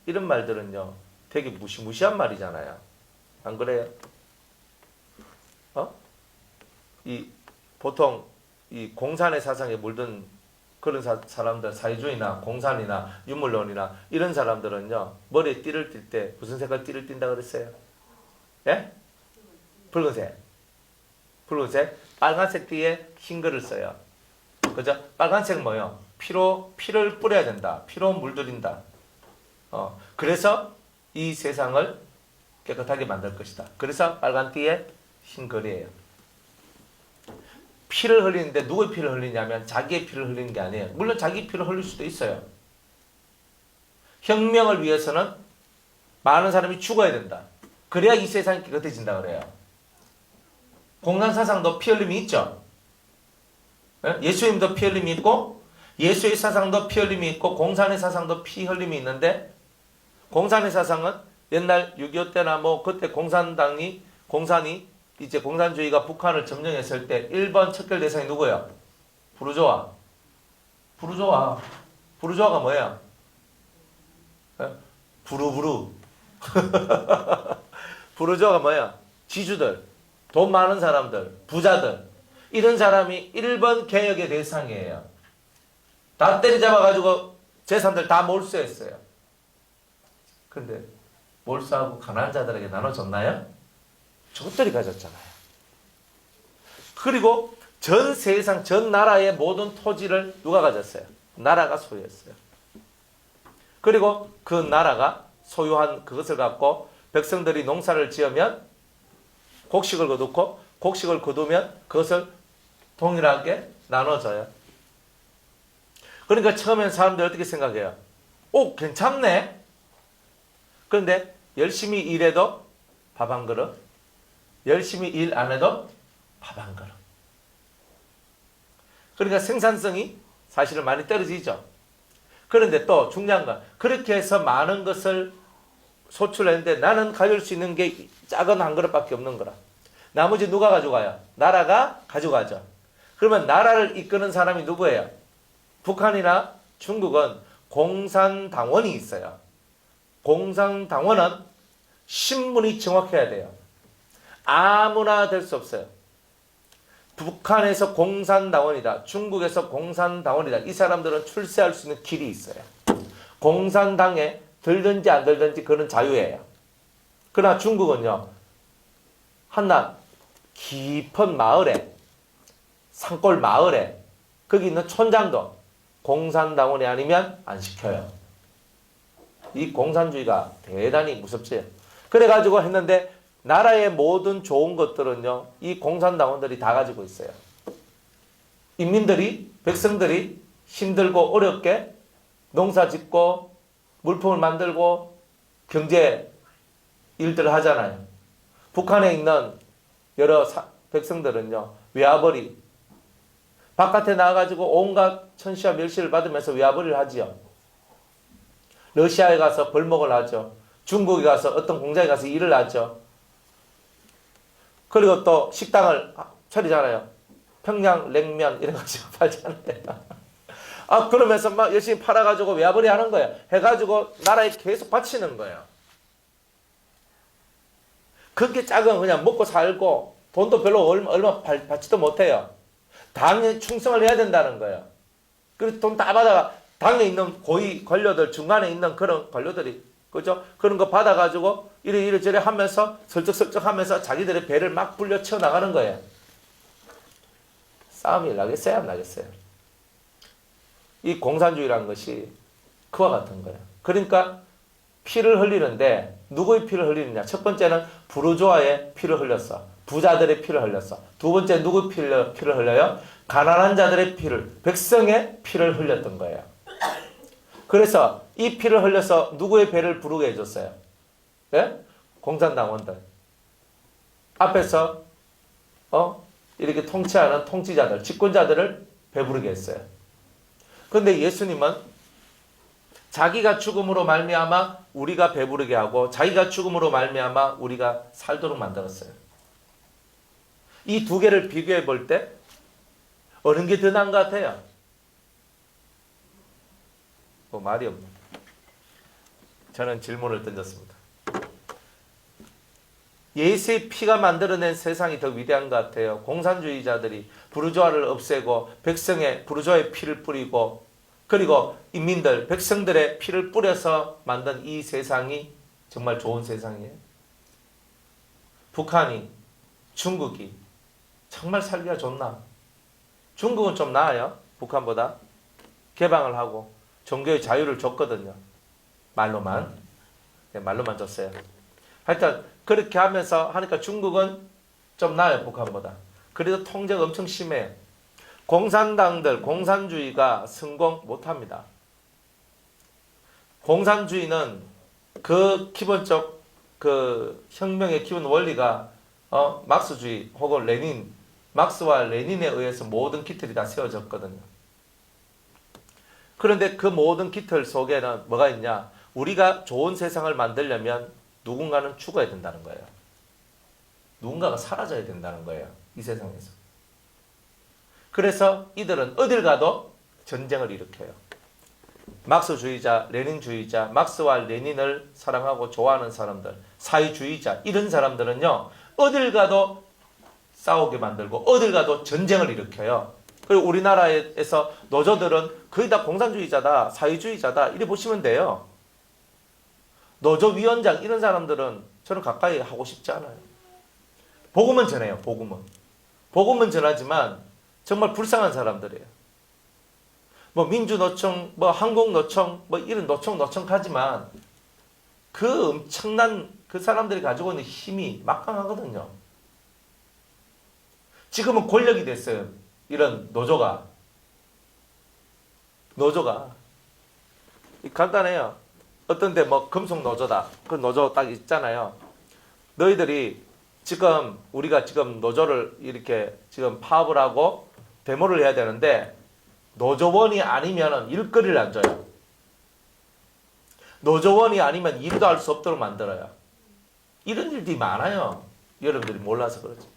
이런 말들은요. 되게 무시무시한 말이잖아요. 안 그래요? 보통 이 공산의 사상에 물든 그런 사람들, 사회주의나 공산이나 유물론이나 이런 사람들은요, 머리에 띠를 띌 때 무슨 색깔 띠를 띈다 그랬어요? 예? 붉은색. 빨간색 띠에 흰 글을 써요. 그죠? 빨간색 뭐요? 피를 뿌려야 된다. 피로 물들인다. 그래서 이 세상을 깨끗하게 만들 것이다. 그래서 빨간 띠에 흰 글이에요. 피를 흘리는데 누구의 피를 흘리냐면 자기의 피를 흘리는 게 아니에요. 물론 자기 피를 흘릴 수도 있어요. 혁명을 위해서는 많은 사람이 죽어야 된다. 그래야 이 세상이 깨끗해진다 그래요. 공산사상도 피 흘림이 있죠. 예수님도 피 흘림이 있고 예수의 사상도 피 흘림이 있고 공산의 사상도 피 흘림이 있는데 공산의 사상은 옛날 6.25 때나 뭐 그때 공산이 이제 공산주의가 북한을 점령했을 때 1번 척결 대상이 누구예요? 부르조아. 부르조아가 뭐예요? 부르부르. 부르조아가 뭐예요? 지주들, 돈 많은 사람들, 부자들. 이런 사람이 1번 개혁의 대상이에요. 다 때리잡아가지고 재산들 다 몰수했어요. 근데 몰수하고 가난한 자들에게 나눠줬나요? 저것들이 가졌잖아요. 그리고 전 세상, 전 나라의 모든 토지를 누가 가졌어요? 나라가 소유했어요. 그리고 그 나라가 소유한 그것을 갖고 백성들이 농사를 지으면 곡식을 거두고 곡식을 거두면 그것을 동일하게 나눠줘요. 그러니까 처음엔 사람들이 어떻게 생각해요? 오, 괜찮네. 그런데 열심히 일해도 밥 한 그릇, 열심히 일 안 해도 밥 한 그릇. 그러니까 생산성이 사실은 많이 떨어지죠. 그런데 또 중요한 건 그렇게 해서 많은 것을 소출했는데 나는 가질 수 있는 게 작은 한 그릇밖에 없는 거라. 나머지 누가 가져가요? 나라가 가져가죠. 그러면 나라를 이끄는 사람이 누구예요? 북한이나 중국은 공산당원이 있어요. 공산당원은 신분이 정확해야 돼요. 아무나 될 수 없어요. 북한에서 공산당원이다. 중국에서 공산당원이다. 이 사람들은 출세할 수 있는 길이 있어요. 공산당에 들든지 안 들든지 그런 자유예요. 그러나 중국은요. 한낱 깊은 마을에 산골 마을에 거기 있는 촌장도 공산당원이 아니면 안 시켜요. 이 공산주의가 대단히 무섭지. 그래가지고 했는데 나라의 모든 좋은 것들은요. 이 공산당원들이 다 가지고 있어요. 인민들이 백성들이 힘들고 어렵게 농사 짓고 물품을 만들고 경제 일들을 하잖아요. 북한에 있는 여러 백성들은요, 외화벌이 바깥에 나가가지고 온갖 천시와 멸시를 받으면서 외화벌이를 하지요. 러시아에 가서 벌목을 하죠. 중국에 가서 어떤 공장에 가서 일을 하죠. 그리고 또 식당을 차리잖아요. 평양 냉면 이런 거 팔잖아요. 그러면서 막 열심히 팔아가지고 외화벌이 하는 거예요. 해가지고 나라에 계속 바치는 거예요. 그렇게 작은 그냥 먹고 살고 돈도 별로 얼마 받지도 못해요. 당에 충성을 해야 된다는 거예요. 그래서 돈 다 받아가 당에 있는 고위 관료들 중간에 있는 그런 관료들이 그죠? 그런 거 받아가지고 이래저래 하면서 설적설적 하면서 자기들의 배를 막 불려 치워 나가는 거예요. 싸움이 나겠어요? 안 나겠어요? 이 공산주의라는 것이 그와 같은 거예요. 그러니까 피를 흘리는데 누구의 피를 흘리느냐? 첫 번째는 부르주아의 피를 흘렸어. 부자들의 피를 흘렸어. 두 번째 누구의 피를 흘려요? 가난한 자들의 피를, 백성의 피를 흘렸던 거예요. 그래서 이 피를 흘려서 누구의 배를 부르게 해줬어요? 네? 공산당원들. 앞에서 이렇게 통치하는 통치자들, 집권자들을 배부르게 했어요. 그런데 예수님은 자기가 죽음으로 말미암아 우리가 배부르게 하고 자기가 죽음으로 말미암아 우리가 살도록 만들었어요. 이 두 개를 비교해 볼 때 어느 게 더 나은 것 같아요? 말이 없네. 저는 질문을 던졌습니다. 예수의 피가 만들어낸 세상이 더 위대한 것 같아요. 공산주의자들이 부르주아를 없애고 부르주아의 피를 뿌리고 그리고 인민들, 백성들의 피를 뿌려서 만든 이 세상이 정말 좋은 세상이에요. 북한이, 중국이 정말 살기가 좋나? 중국은 좀 나아요. 북한보다. 개방을 하고 종교의 자유를 줬거든요. 말로만 줬어요. 하여튼 그렇게 하니까 중국은 좀 나아요. 북한보다. 그래도 통제가 엄청 심해요. 공산당들, 공산주의가 성공 못합니다. 공산주의는 그 기본적 그 혁명의 기본 원리가 막스주의 혹은 막스와 레닌에 의해서 모든 기틀이 다 세워졌거든요. 그런데 그 모든 기틀 속에는 뭐가 있냐? 우리가 좋은 세상을 만들려면 누군가는 죽어야 된다는 거예요. 누군가가 사라져야 된다는 거예요. 이 세상에서. 그래서 이들은 어딜 가도 전쟁을 일으켜요. 막스주의자, 레닌주의자, 막스와 레닌을 사랑하고 좋아하는 사람들, 사회주의자 이런 사람들은요. 어딜 가도 싸우게 만들고 어딜 가도 전쟁을 일으켜요. 그리고 우리나라에서 노조들은 거의 다 공산주의자다, 사회주의자다 이렇게 보시면 돼요. 노조위원장 이런 사람들은 저는 가까이 하고 싶지 않아요. 복음은 전해요. 복음은 전하지만 정말 불쌍한 사람들이에요. 민주노총, 한국노총, 이런 노총하지만 그 엄청난 그 사람들이 가지고 있는 힘이 막강하거든요. 지금은 권력이 됐어요. 이런 노조가. 간단해요. 어떤데 금속노조다. 그 노조 딱 있잖아요. 너희들이 우리가 지금 노조를 이렇게 지금 파업을 하고 데모를 해야 되는데 노조원이 아니면 일거리를 안 줘요. 노조원이 아니면 일도 할 수 없도록 만들어요. 이런 일들이 많아요. 여러분들이 몰라서 그렇지.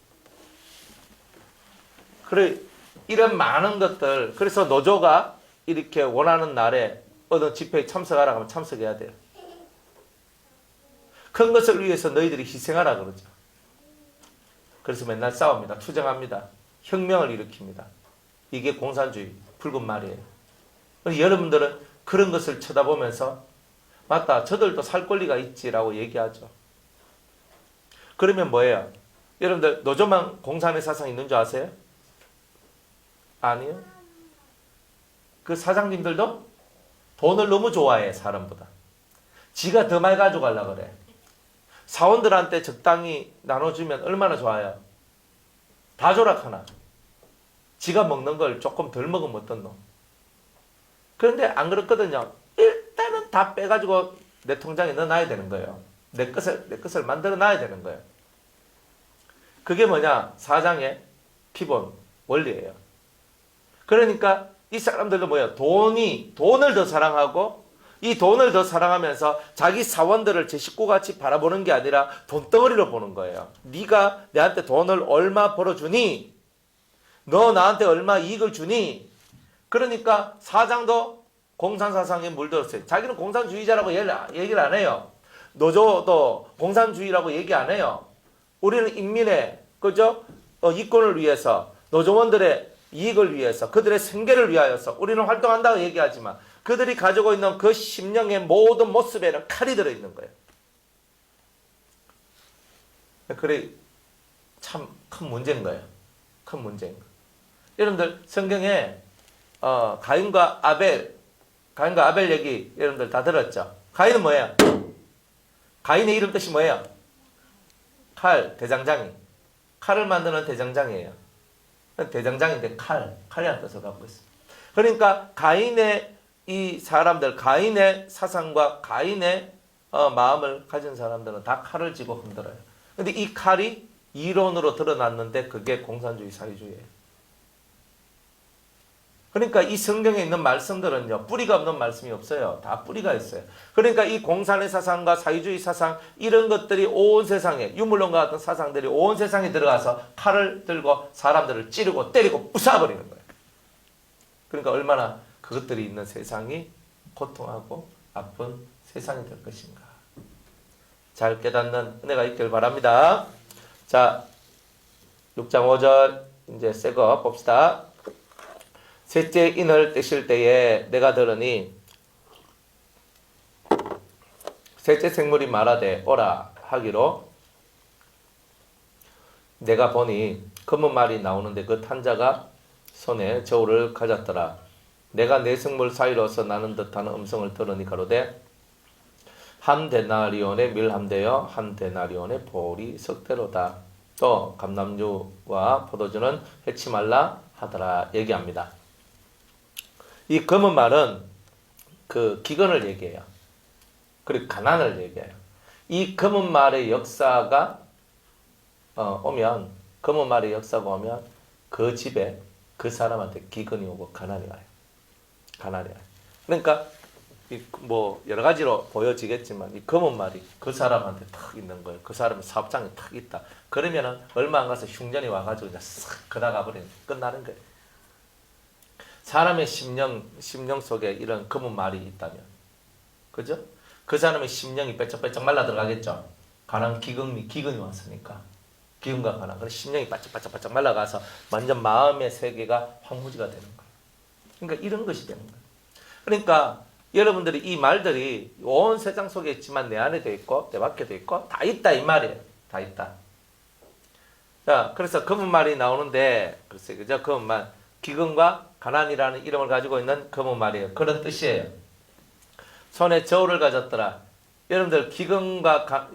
그래, 이런 많은 것들, 그래서 노조가 이렇게 원하는 날에 어느 집회에 참석하라 하면 참석해야 돼요. 큰 것을 위해서 너희들이 희생하라 그러죠. 그래서 맨날 싸웁니다. 투쟁합니다. 혁명을 일으킵니다. 이게 공산주의, 붉은 말이에요. 여러분들은 그런 것을 쳐다보면서 맞다, 저들도 살 권리가 있지라고 얘기하죠. 그러면 뭐예요? 여러분들 노조만 공산의 사상이 있는 줄 아세요? 아니요. 그 사장님들도 돈을 너무 좋아해, 사람보다. 지가 더 많이 가져가려고 그래. 사원들한테 적당히 나눠주면 얼마나 좋아요. 다 조락하나. 지가 먹는 걸 조금 덜 먹으면 어떤 놈. 그런데 안 그렇거든요. 일단은 그냥 다 빼가지고 내 통장에 넣어놔야 되는 거예요. 내 것을 만들어 놔야 되는 거예요. 그게 뭐냐? 사장의 기본 원리예요. 그러니까 이 사람들도 뭐예요? 돈을 더 사랑하고 이 돈을 더 사랑하면서 자기 사원들을 제 식구같이 바라보는 게 아니라 돈덩어리로 보는 거예요. 네가 내한테 돈을 얼마 벌어주니? 너 나한테 얼마 이익을 주니? 그러니까 사장도 공산사상에 물들었어요. 자기는 공산주의자라고 얘기를 안 해요. 노조도 공산주의라고 얘기 안 해요. 우리는 인민의 그죠? 이권을 위해서 노조원들의 이익을 위해서 그들의 생계를 위하여서 우리는 활동한다고 얘기하지만 그들이 가지고 있는 그 심령의 모든 모습에는 칼이 들어있는 거예요. 그래 참 큰 문제인 거예요. 큰 문제인 거예요. 여러분들 성경에 가인과 아벨 얘기 여러분들 다 들었죠? 가인은 뭐예요? 가인의 이름 뜻이 뭐예요? 칼, 대장장이. 칼을 만드는 대장장이에요. 대장장인데 칼이라는 뜻을 갖고 있습니다. 그러니까 가인의 이 사람들, 가인의 사상과 가인의 마음을 가진 사람들은 다 칼을 쥐고 흔들어요. 근데 이 칼이 이론으로 드러났는데 그게 공산주의, 사회주의예요. 그러니까 이 성경에 있는 말씀들은요, 뿌리가 없는 말씀이 없어요. 다 뿌리가 있어요. 그러니까 이 공산의 사상과 사회주의 사상, 이런 것들이 온 세상에, 유물론과 같은 사상들이 온 세상에 들어가서 칼을 들고 사람들을 찌르고 때리고 부숴버리는 거예요. 그러니까 얼마나 그것들이 있는 세상이 고통하고 아픈 세상이 될 것인가. 잘 깨닫는 은혜가 있길 바랍니다. 자, 6장 5절 이제 새거 봅시다. 셋째 인을 떼실 때에 내가 들으니 셋째 생물이 말하되 오라 하기로 내가 보니 검은 말이 나오는데 그 탄자가 손에 저울을 가졌더라. 내가 네 생물 사이로서 나는 듯하는 음성을 들으니 가로되 한 데나리온의 밀 한 대여 한 데나리온의 보리 석대로다. 또 감람류와 포도주는 해치 말라 하더라 얘기합니다. 이 검은 말은 그 기근을 얘기해요. 그리고 가난을 얘기해요. 이 검은 말의 역사가 오면 검은 말의 역사가 오면 그 집에 그 사람한테 기근이 오고 가난이 와요. 가난이 와요. 그러니까 뭐 여러 가지로 보여지겠지만 이 검은 말이 그 사람한테 탁 있는 거예요. 그 사람의 사업장에 탁 있다. 그러면은 얼마 안 가서 흉년이 와가지고 그냥 싹 그다가 버리는 끝나는 거예요. 사람의 심령 속에 이런 검은 말이 있다면, 그죠? 그 사람의 심령이 빼쩍빼쩍 말라 들어가겠죠? 기근이 왔으니까. 기근과 가난. 그래서 심령이 바짝바짝 말라가서 완전 마음의 세계가 황무지가 되는 거예요. 그러니까 이런 것이 되는 거예요. 그러니까 여러분들이 이 말들이 온 세상 속에 있지만 내 안에도 있고, 내 밖에도 있고, 다 있다, 이 말이에요. 다 있다. 자, 그래서 검은 말이 나오는데, 글쎄, 그죠? 검은 말. 기근과 가난이라는 이름을 가지고 있는 검은 말이에요. 그런 뜻이에요. 손에 저울을 가졌더라. 여러분들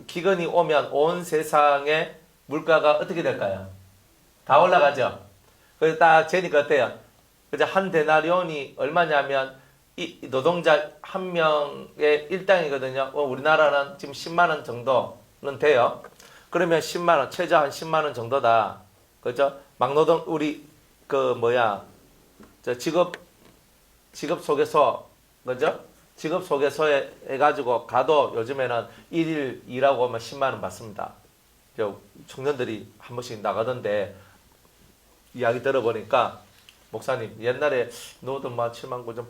기근이 오면 온 세상의 물가가 어떻게 될까요? 다 올라가죠. 그래서 딱 재니까 어때요? 그죠? 한 데나리온이 얼마냐면 이 노동자 한 명의 일당이거든요. 우리나라는 지금 10만 원 정도는 돼요. 그러면 10만 원, 최저 한 10만 원 정도다. 그죠? 막노동 우리 직업 소개소, 그죠? 직업 소개소에 해가지고 가도 요즘에는 1일 일하고 오면 10만 원 받습니다. 청년들이 한 번씩 나가던데 이야기 들어보니까 목사님 옛날에 너도 뭐 7만 9천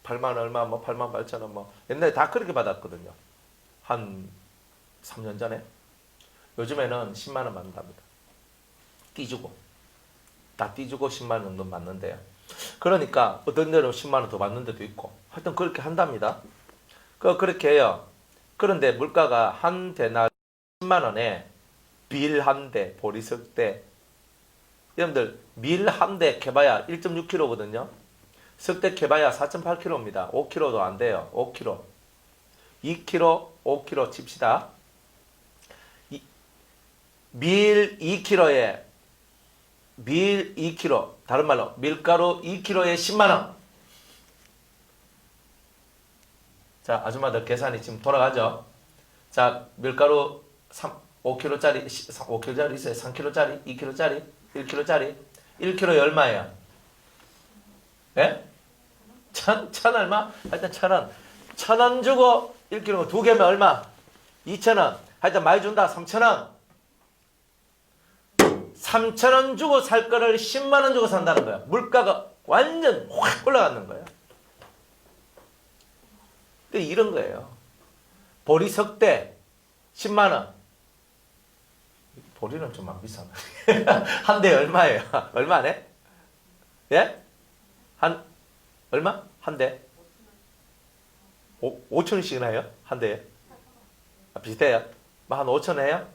8만 얼마 8만 8천 원 옛날에 다 그렇게 받았거든요. 한 3년 전에. 요즘에는 10만 원 받는답니다. 다 띠주고 10만 원 정도 받는데요. 그러니까 어떤 데는 10만 원 더 받는 데도 있고 하여튼 그렇게 한답니다. 그렇게 해요. 그런데 물가가 한 대나 10만 원에 밀 한 대, 보리석 대. 여러분들 밀 한 대 캐봐야 1.6kg거든요. 석대 캐봐야 4.8kg입니다. 5kg도 안 돼요. 5kg. 2kg, 5kg 칩시다. 밀 2kg에 밀 2kg, 다른 말로 밀가루 2kg에 10만 원. 자, 아줌마들 계산이 지금 돌아가죠? 자, 밀가루 5kg짜리, 5kg짜리 있어요. 3kg짜리, 2kg짜리, 1kg짜리. 1kg에 얼마예요? 예? 천 얼마? 하여튼 1,000원. 1,000원 주고 1kg 2개면 얼마? 2,000원. 하여튼 많이 준다. 3,000원. 3,000원 주고 살 거를 10만 원 주고 산다는 거야. 물가가 완전 확 올라가는 거야. 근데 이런 거예요. 보리석대 10만 원. 보리는 좀 안 비싸네. 한 대 얼마예요? 얼마네? 예? 얼마? 한 대? 5,000원씩이나 해요? 한 대에? 비슷해요? 한 5,000원 해요?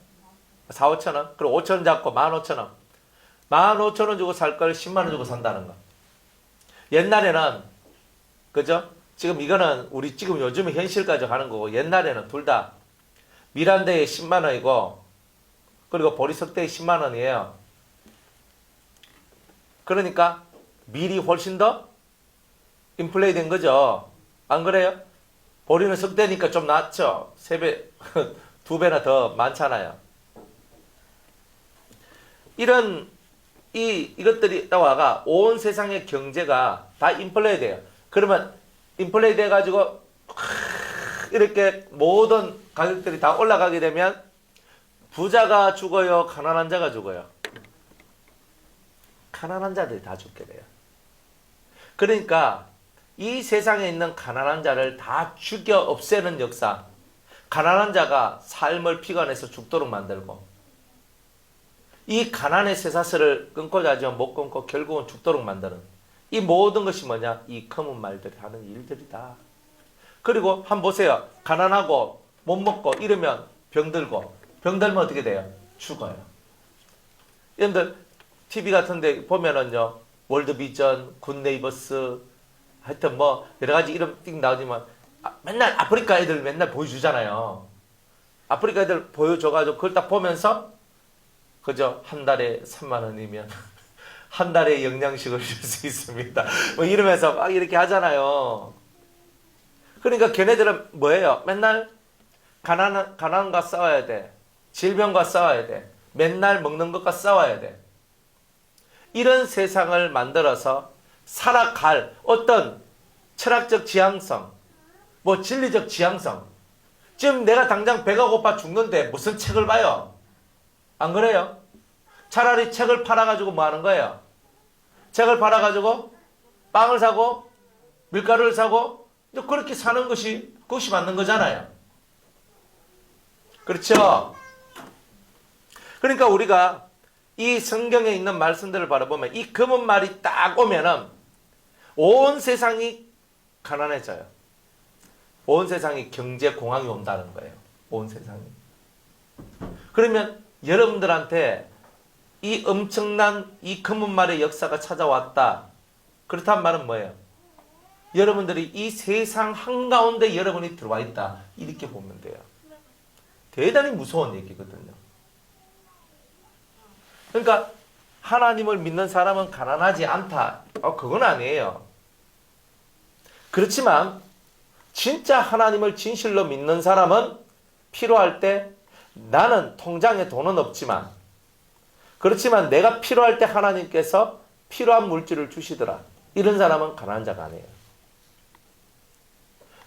4, 5,000원? 그럼 5,000원 잡고 15,000원. 15,000원 주고 살 걸 10만 원 주고 산다는 거. 옛날에는, 그죠? 지금 이거는 우리 지금 요즘에 현실까지 가는 거고, 옛날에는 둘 다 밀한대에 10만 원이고, 그리고 보리석대에 10만 원이에요. 그러니까 밀이 훨씬 더 인플레이 된 거죠. 안 그래요? 보리는 석대니까 좀 낫죠. 3배, 2배나 더 많잖아요. 이것들이 나와가 온 세상의 경제가 다 인플레이 돼요. 그러면 인플레이 돼가지고 이렇게 모든 가격들이 다 올라가게 되면 부자가 죽어요? 가난한 자가 죽어요? 가난한 자들이 다 죽게 돼요. 그러니까 이 세상에 있는 가난한 자를 다 죽여 없애는 역사. 가난한 자가 삶을 피관해서 죽도록 만들고, 이 가난의 쇠사슬을 끊고 자지만 못 끊고 결국은 죽도록 만드는, 이 모든 것이 뭐냐? 이 검은 말들이 하는 일들이다. 그리고 한번 보세요. 가난하고 못 먹고 이러면 병들고, 병들면 어떻게 돼요? 죽어요. 여러분들 TV 같은 데 보면은요, 월드비전, 굿네이버스, 하여튼 뭐 여러 가지 이름 띵 나오지만 맨날 아프리카 애들 맨날 보여주잖아요. 아프리카 애들 보여줘가지고 그걸 딱 보면서, 그죠? 한 달에 3만 원이면 한 달에 영양식을 줄 수 있습니다. 뭐 이러면서 막 이렇게 하잖아요. 그러니까 걔네들은 뭐예요? 맨날 가난과 싸워야 돼. 질병과 싸워야 돼. 맨날 먹는 것과 싸워야 돼. 이런 세상을 만들어서 살아갈 어떤 철학적 지향성, 뭐 진리적 지향성. 지금 내가 당장 배가 고파 죽는데 무슨 책을 봐요? 안 그래요? 차라리 책을 팔아가지고 뭐 하는 거예요? 책을 팔아가지고 빵을 사고 밀가루를 사고 그렇게 사는 것이, 그것이 맞는 거잖아요. 그렇죠? 그러니까 우리가 이 성경에 있는 말씀들을 바라보면 이 검은 말이 딱 오면은 온 세상이 가난해져요. 온 세상이 경제 공황이 온다는 거예요. 온 세상이. 그러면 여러분들한테 이 엄청난 이 검은 말의 역사가 찾아왔다. 그렇다는 말은 뭐예요? 여러분들이 이 세상 한가운데 여러분이 들어와 있다. 이렇게 보면 돼요. 대단히 무서운 얘기거든요. 그러니까 하나님을 믿는 사람은 가난하지 않다. 그건 아니에요. 그렇지만 진짜 하나님을 진실로 믿는 사람은 필요할 때, 나는 통장에 돈은 없지만, 그렇지만 내가 필요할 때 하나님께서 필요한 물질을 주시더라. 이런 사람은 가난한 자가 아니에요.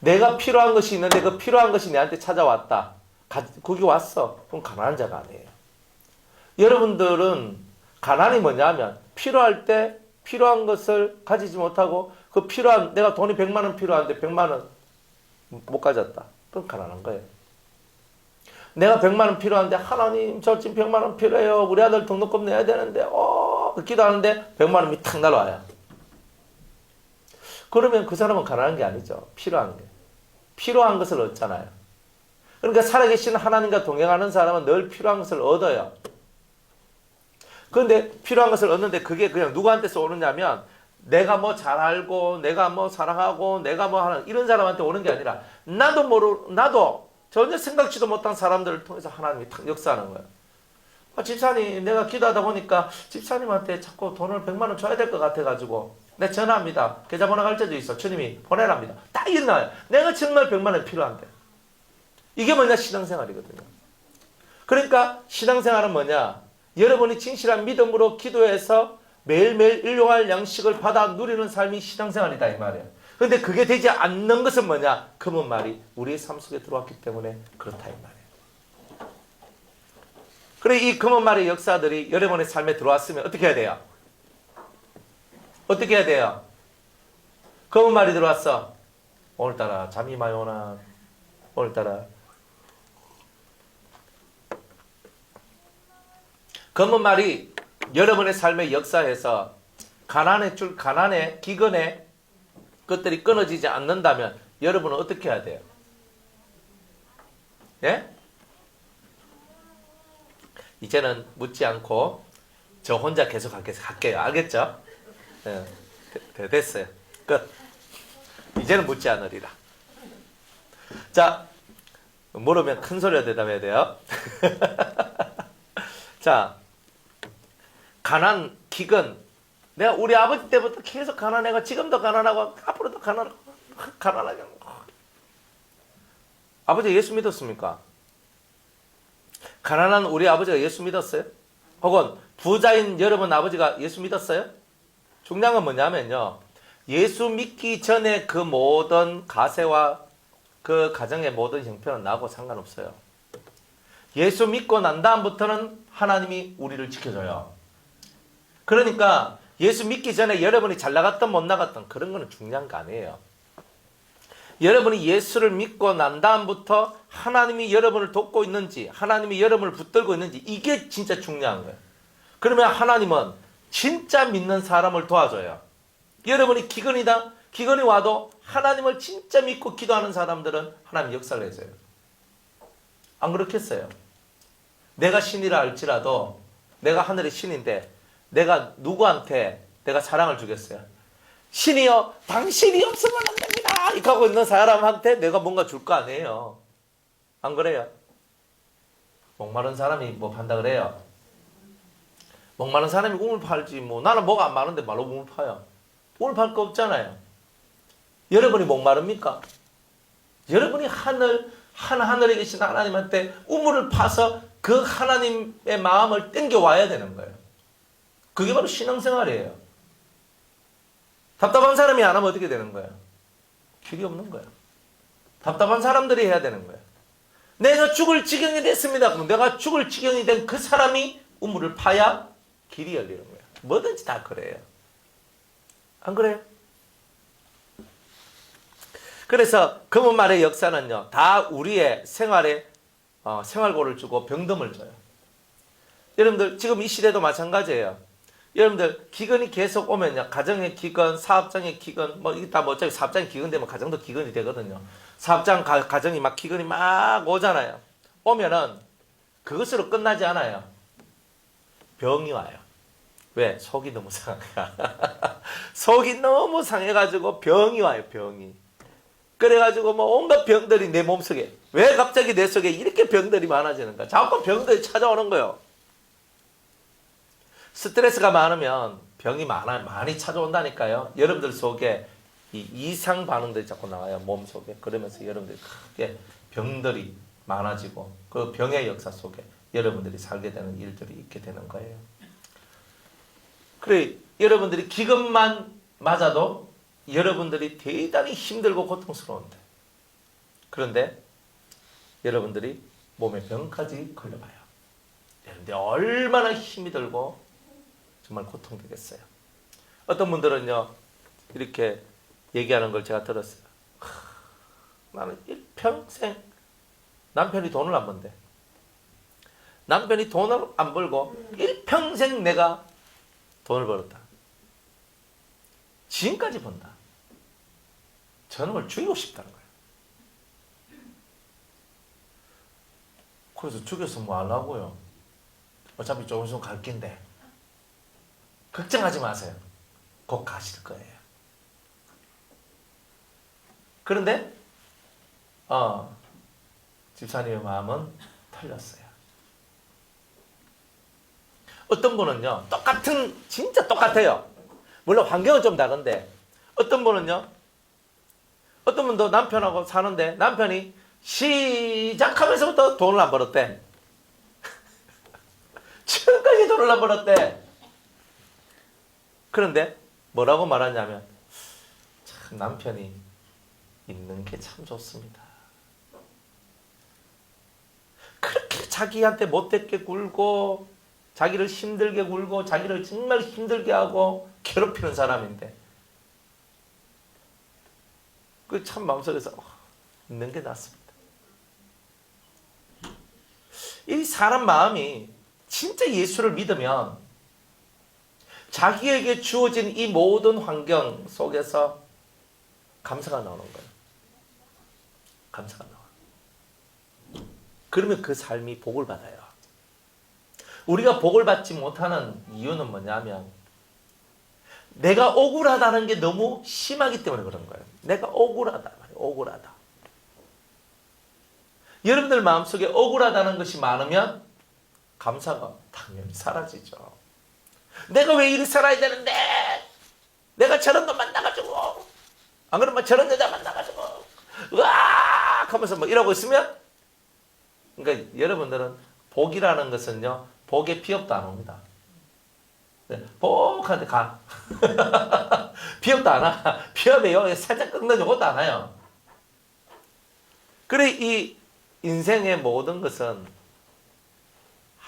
내가 필요한 것이 있는데 그 필요한 것이 내한테 찾아왔다. 거기 왔어. 그럼 가난한 자가 아니에요. 여러분들은 가난이 뭐냐면 필요할 때 필요한 것을 가지지 못하고, 그 필요한, 내가 돈이 100만 원 필요한데 100만 원 못 가졌다. 그럼 가난한 거예요. 내가 100만 원 필요한데, 하나님 저 지금 100만 원 필요해요. 우리 아들 등록금 내야 되는데 기도하는데 100만 원이 탁 날아와요. 그러면 그 사람은 가난한 게 아니죠. 필요한 게. 필요한 것을 얻잖아요. 그러니까 살아계신 하나님과 동행하는 사람은 늘 필요한 것을 얻어요. 그런데 필요한 것을 얻는데 그게 그냥 누구한테서 오느냐면, 내가 뭐 잘 알고 내가 뭐 사랑하고 내가 뭐 하는 이런 사람한테 오는 게 아니라, 나도 전혀 생각지도 못한 사람들을 통해서 하나님이 탁 역사하는 거예요. 집사님, 내가 기도하다 보니까 집사님한테 자꾸 돈을 100만 원 줘야 될 것 같아가지고 내 전화합니다. 계좌번호 갈때도 있어. 주님이 보내랍니다. 딱 있나요? 내가 정말 100만 원 필요한데. 이게 뭐냐? 신앙생활이거든요. 그러니까 신앙생활은 뭐냐? 여러분이 진실한 믿음으로 기도해서 매일매일 일용할 양식을 받아 누리는 삶이 신앙생활이다 이 말이에요. 그런데 그게 되지 않는 것은 뭐냐? 금은 말이 우리의 삶 속에 들어왔기 때문에 그렇다 이 말이에요. 그래 이 금은 말의 역사들이 여러분의 삶에 들어왔으면 어떻게 해야 돼요? 어떻게 해야 돼요? 금은 말이 들어왔어. 오늘따라 잠이 많이 오나? 오늘따라 검은 말이 여러분의 삶의 역사에서 가난의 기근의 것들이 끊어지지 않는다면 여러분은 어떻게 해야 돼요? 예? 이제는 묻지 않고 저 혼자 계속 할게요. 알겠죠? 예, 됐어요. 끝. 이제는 묻지 않으리라. 자, 물으면 큰 소리로 대답해야 돼요. 자, 가난, 기근. 내가 우리 아버지 때부터 계속 가난해가 지금도 가난하고 앞으로도 가난하게. 아버지 예수 믿었습니까? 가난한 우리 아버지가 예수 믿었어요? 혹은 부자인 여러분 아버지가 예수 믿었어요? 중요한 건 뭐냐면요. 예수 믿기 전에 그 모든 가세와 그 가정의 모든 형편은 나하고 상관없어요. 예수 믿고 난 다음부터는 하나님이 우리를 지켜줘요. 그러니까 예수 믿기 전에 여러분이 잘 나갔던 못 나갔던 그런 거는 중요한 거 아니에요. 여러분이 예수를 믿고 난 다음부터 하나님이 여러분을 돕고 있는지 하나님이 여러분을 붙들고 있는지 이게 진짜 중요한 거예요. 그러면 하나님은 진짜 믿는 사람을 도와줘요. 여러분이 기근이 와도 하나님을 진짜 믿고 기도하는 사람들은 하나님 역사를 해줘요. 안 그렇겠어요? 내가 신이라 할지라도 내가 하늘의 신인데 내가 누구한테 내가 사랑을 주겠어요? 신이여 당신이 없으면 안 됩니다 이렇게 하고 있는 사람한테 내가 뭔가 줄 거 아니에요. 안 그래요? 목마른 사람이 뭐 판다 그래요? 목마른 사람이 우물 팔지 뭐 나는 뭐가 안 많은데 말로 우물 파요. 우물 팔 거 없잖아요. 여러분이 목마릅니까? 여러분이 하늘에 계신 하나님한테 우물을 파서 그 하나님의 마음을 땡겨와야 되는 거예요. 그게 바로 신앙생활이에요. 답답한 사람이 안 하면 어떻게 되는 거예요? 길이 없는 거예요. 답답한 사람들이 해야 되는 거예요. 내가 죽을 지경이 됐습니다. 그럼 내가 죽을 지경이 된 그 사람이 우물을 파야 길이 열리는 거예요. 뭐든지 다 그래요. 안 그래요? 그래서 금은 말의 역사는요. 다 우리의 생활에 생활고를 주고 병듦을 줘요. 여러분들 지금 이 시대도 마찬가지예요. 여러분들 기근이 계속 오면요. 가정의 기근, 사업장의 기근, 뭐 이게 다 뭐 어차피 사업장이 기근 되면 가정도 기근이 되거든요. 사업장 가정이 막 기근이 막 오잖아요. 오면은 그것으로 끝나지 않아요. 병이 와요. 왜? 속이 너무 상해. 속이 너무 상해가지고 병이 와요. 병이. 그래가지고 뭐 온갖 병들이 내 몸속에 왜 갑자기 내 속에 이렇게 병들이 많아지는가? 자꾸 병들이 찾아오는 거예요. 스트레스가 많으면 병이 많이 찾아온다니까요. 여러분들 속에 이 이상 반응들이 자꾸 나와요. 몸속에. 그러면서 여러분들이 크게 병들이 많아지고 그 병의 역사 속에 여러분들이 살게 되는 일들이 있게 되는 거예요. 그래 여러분들이 기근만 맞아도 여러분들이 대단히 힘들고 고통스러운데 그런데 여러분들이 몸에 병까지 걸려봐요. 여러분들이 얼마나 힘이 들고 정말 고통되겠어요. 어떤 분들은요 이렇게 얘기하는 걸 제가 들었어요. 나는 일평생 남편이 돈을 안 번대. 남편이 돈을 안 벌고 일평생 내가 돈을 벌었다. 지금까지 번다. 저놈을 죽이고 싶다는 거예요. 그래서 죽여서 뭐 하려고요? 어차피 조금 있으면 갈 긴데. 걱정하지 마세요. 곧 가실 거예요. 그런데 집사님의 마음은 털렸어요. 어떤 분은요. 진짜 똑같아요. 물론 환경은 좀 다른데 어떤 분은요, 어떤 분도 남편하고 사는데 남편이 시작하면서부터 돈을 안 벌었대. 지금까지 돈을 안 벌었대. 그런데 뭐라고 말하냐면 참 남편이 있는 게 참 좋습니다. 그렇게 자기한테 못되게 굴고 자기를 힘들게 굴고 자기를 정말 힘들게 하고 괴롭히는 사람인데 그 참 마음속에서 있는 게 낫습니다. 이 사람 마음이 진짜 예수를 믿으면 자기에게 주어진 이 모든 환경 속에서 감사가 나오는 거예요. 감사가 나와. 그러면 그 삶이 복을 받아요. 우리가 복을 받지 못하는 이유는 뭐냐면 내가 억울하다는 게 너무 심하기 때문에 그런 거예요. 내가 억울하다 말이에요. 억울하다. 여러분들 마음속에 억울하다는 것이 많으면 감사가 당연히 사라지죠. 내가 왜 이리 살아야 되는데 내가 저런 놈 만나가지고 안 그러면 저런 여자 만나가지고 으악 하면서 뭐 이러고 있으면 그러니까 여러분들은 복이라는 것은요 복에 피업도 안 옵니다. 복한테 가. 피업도 안 와. 피업에요 살짝 꺾는 요것도 안 와요. 그래 이 인생의 모든 것은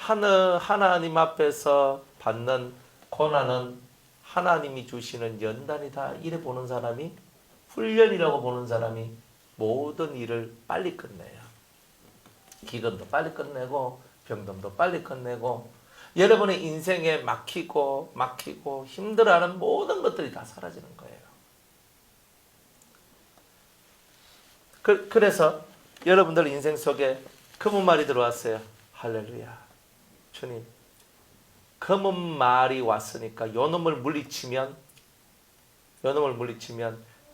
하나님 앞에서 받는 고난은 하나님이 주시는 연단이다. 이래 보는 사람이 훈련이라고 보는 사람이 모든 일을 빨리 끝내요. 기근도 빨리 끝내고 병듦도 빨리 끝내고 여러분의 인생에 막히고 힘들어하는 모든 것들이 다 사라지는 거예요. 그래서 여러분들 인생 속에 검은 말이 들어왔어요. 할렐루야. 주님, 검은 말이 왔으니까 요놈을 물리치면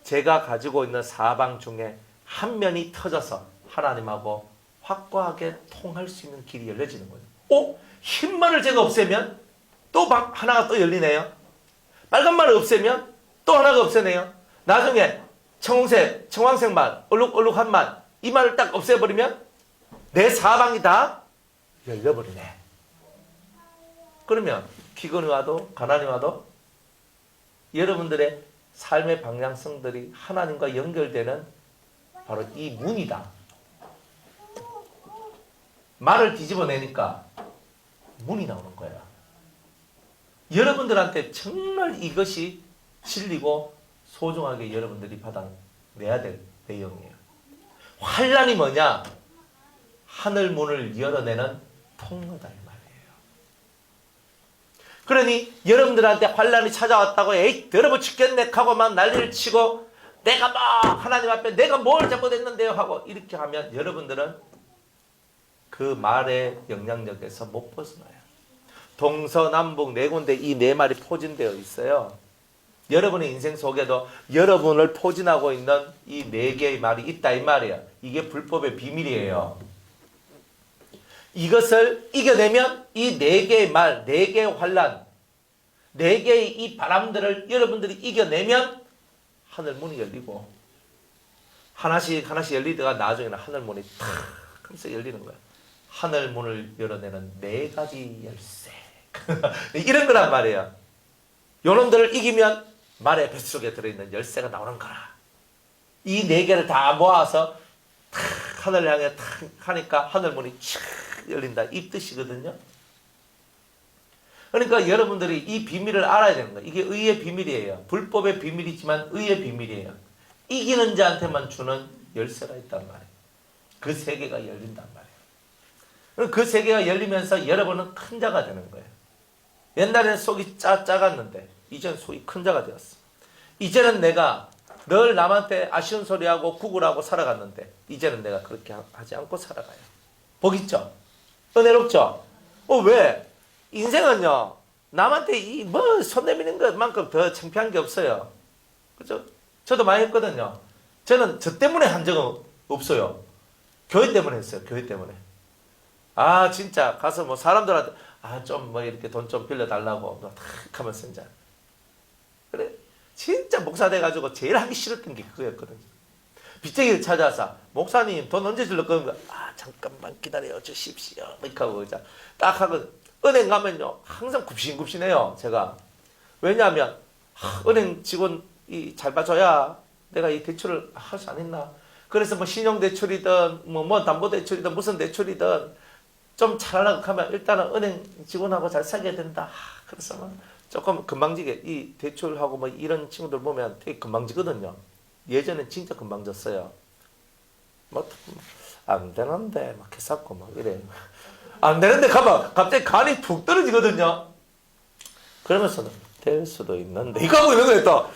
제가 가지고 있는 사방 중에 한 면이 터져서 하나님하고 확고하게 통할 수 있는 길이 열려지는 거예요. 흰말을 제가 없애면 또 하나가 또 열리네요. 빨간 말을 없애면 또 하나가 없애네요. 나중에 청홍색, 청황색 말, 얼룩얼룩한 말, 이 말을 딱 없애버리면 내 사방이 다 열려버리네. 그러면 기근이 와도 가난이 와도 여러분들의 삶의 방향성들이 하나님과 연결되는 바로 이 문이다. 말을 뒤집어내니까 문이 나오는 거야. 여러분들한테 정말 이것이 진리고 소중하게 여러분들이 받아내야 될 내용이에요. 환난이 뭐냐? 하늘 문을 열어내는 통로다 이 말이에요. 그러니 여러분들한테 환난이 찾아왔다고 에이 더러워 죽겠네 하고 막 난리를 치고 내가 하나님 앞에 내가 뭘 잘못했는데요 하고 이렇게 하면 여러분들은 그 말의 영향력에서 못 벗어나요. 동서남북 네 군데 이 네 말이 포진되어 있어요. 여러분의 인생 속에도 여러분을 포진하고 있는 이 네 개의 말이 있다 이 말이에요. 이게 불법의 비밀이에요. 이것을 이겨내면 이 네 개의 말, 네 개의 환난, 네 개의 이 바람들을 여러분들이 이겨내면 하늘 문이 열리고 하나씩 열리다가 나중에는 하늘 문이 탁 하면서 열리는 거야. 하늘 문을 열어내는 네 가지 열쇠. 이런 거란 말이에요. 요놈들을 이기면 말의 뱃속에 들어있는 열쇠가 나오는 거라. 이 네 개를 다 모아서 탁 하늘 향해 탁 하니까 하늘 문이 촥 열린다. 이 뜻이거든요. 그러니까 여러분들이 이 비밀을 알아야 되는 거예요. 이게 의의 비밀이에요. 불법의 비밀이지만 의의 비밀이에요. 이기는 자한테만 주는 열쇠가 있단 말이에요. 그 세 개가 열린단 말이에요. 그 세 개가 열리면서 여러분은 큰 자가 되는 거예요. 옛날에는 속이 작았는데 이제는 속이 큰 자가 되었어. 이제는 내가 늘 남한테 아쉬운 소리하고 구걸하고 살아갔는데 이제는 내가 그렇게 하지 않고 살아가요. 복 있죠? 은혜롭죠? 왜? 인생은요 남한테 손 내미는 것만큼 더 창피한 게 없어요. 그죠? 저도 많이 했거든요. 저는 저 때문에 한 적은 없어요. 교회 때문에 했어요. 교회 때문에. 진짜 가서 뭐 사람들한테 좀 뭐 이렇게 돈 좀 빌려달라고 탁 하면서 이제 그래 진짜 목사 돼가지고 제일 하기 싫었던 게 그거였거든요. 빚쟁이를 찾아서 목사님 돈 언제 줄러 그러면 잠깐만 기다려 주십시오. 이렇게 하고 딱 하고 은행 가면요 항상 굽신굽신해요. 제가 왜냐하면 은행 직원이 잘 봐줘야 내가 이 대출을 할 수 안 했나. 그래서 뭐 신용대출이든 뭐 담보대출이든 무슨 대출이든 좀 잘하려고 하면 일단은 은행 직원하고 잘 사귀어야 된다. 그래서 조금 금방지게 이 대출하고 뭐 이런 친구들 보면 되게 금방지거든요. 예전엔 진짜 금방 졌어요. 뭐 안 되는데 막 했었고 막 이래. 안 되는데 가면 갑자기 간이 푹 떨어지거든요. 그러면서는 될 수도 있는데 이거 하고 있는 거예요 또.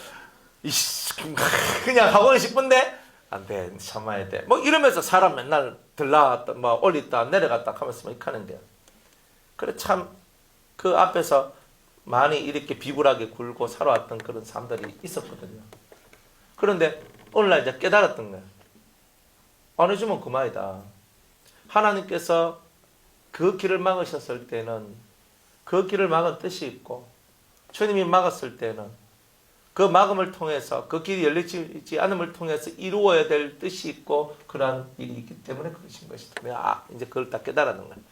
그냥 하고는 싶은데 안 돼, 참아야 돼. 뭐 이러면서 사람 맨날 들라갔다 뭐 올렸다 내려갔다 하면서 막 이렇게 하는 거야. 그래 참 그 앞에서 많이 이렇게 비굴하게 굴고 살아왔던 그런 사람들이 있었거든요. 그런데 오늘날 이제 깨달았던 거예요. 안 해주면 그만이다. 하나님께서 그 길을 막으셨을 때는 그 길을 막은 뜻이 있고 주님이 막았을 때는 그 막음을 통해서 그 길이 열리지 않음을 통해서 이루어야 될 뜻이 있고 그러한 일이 있기 때문에 그러신 것이다. 이제 그걸 딱 깨달았는 거예요.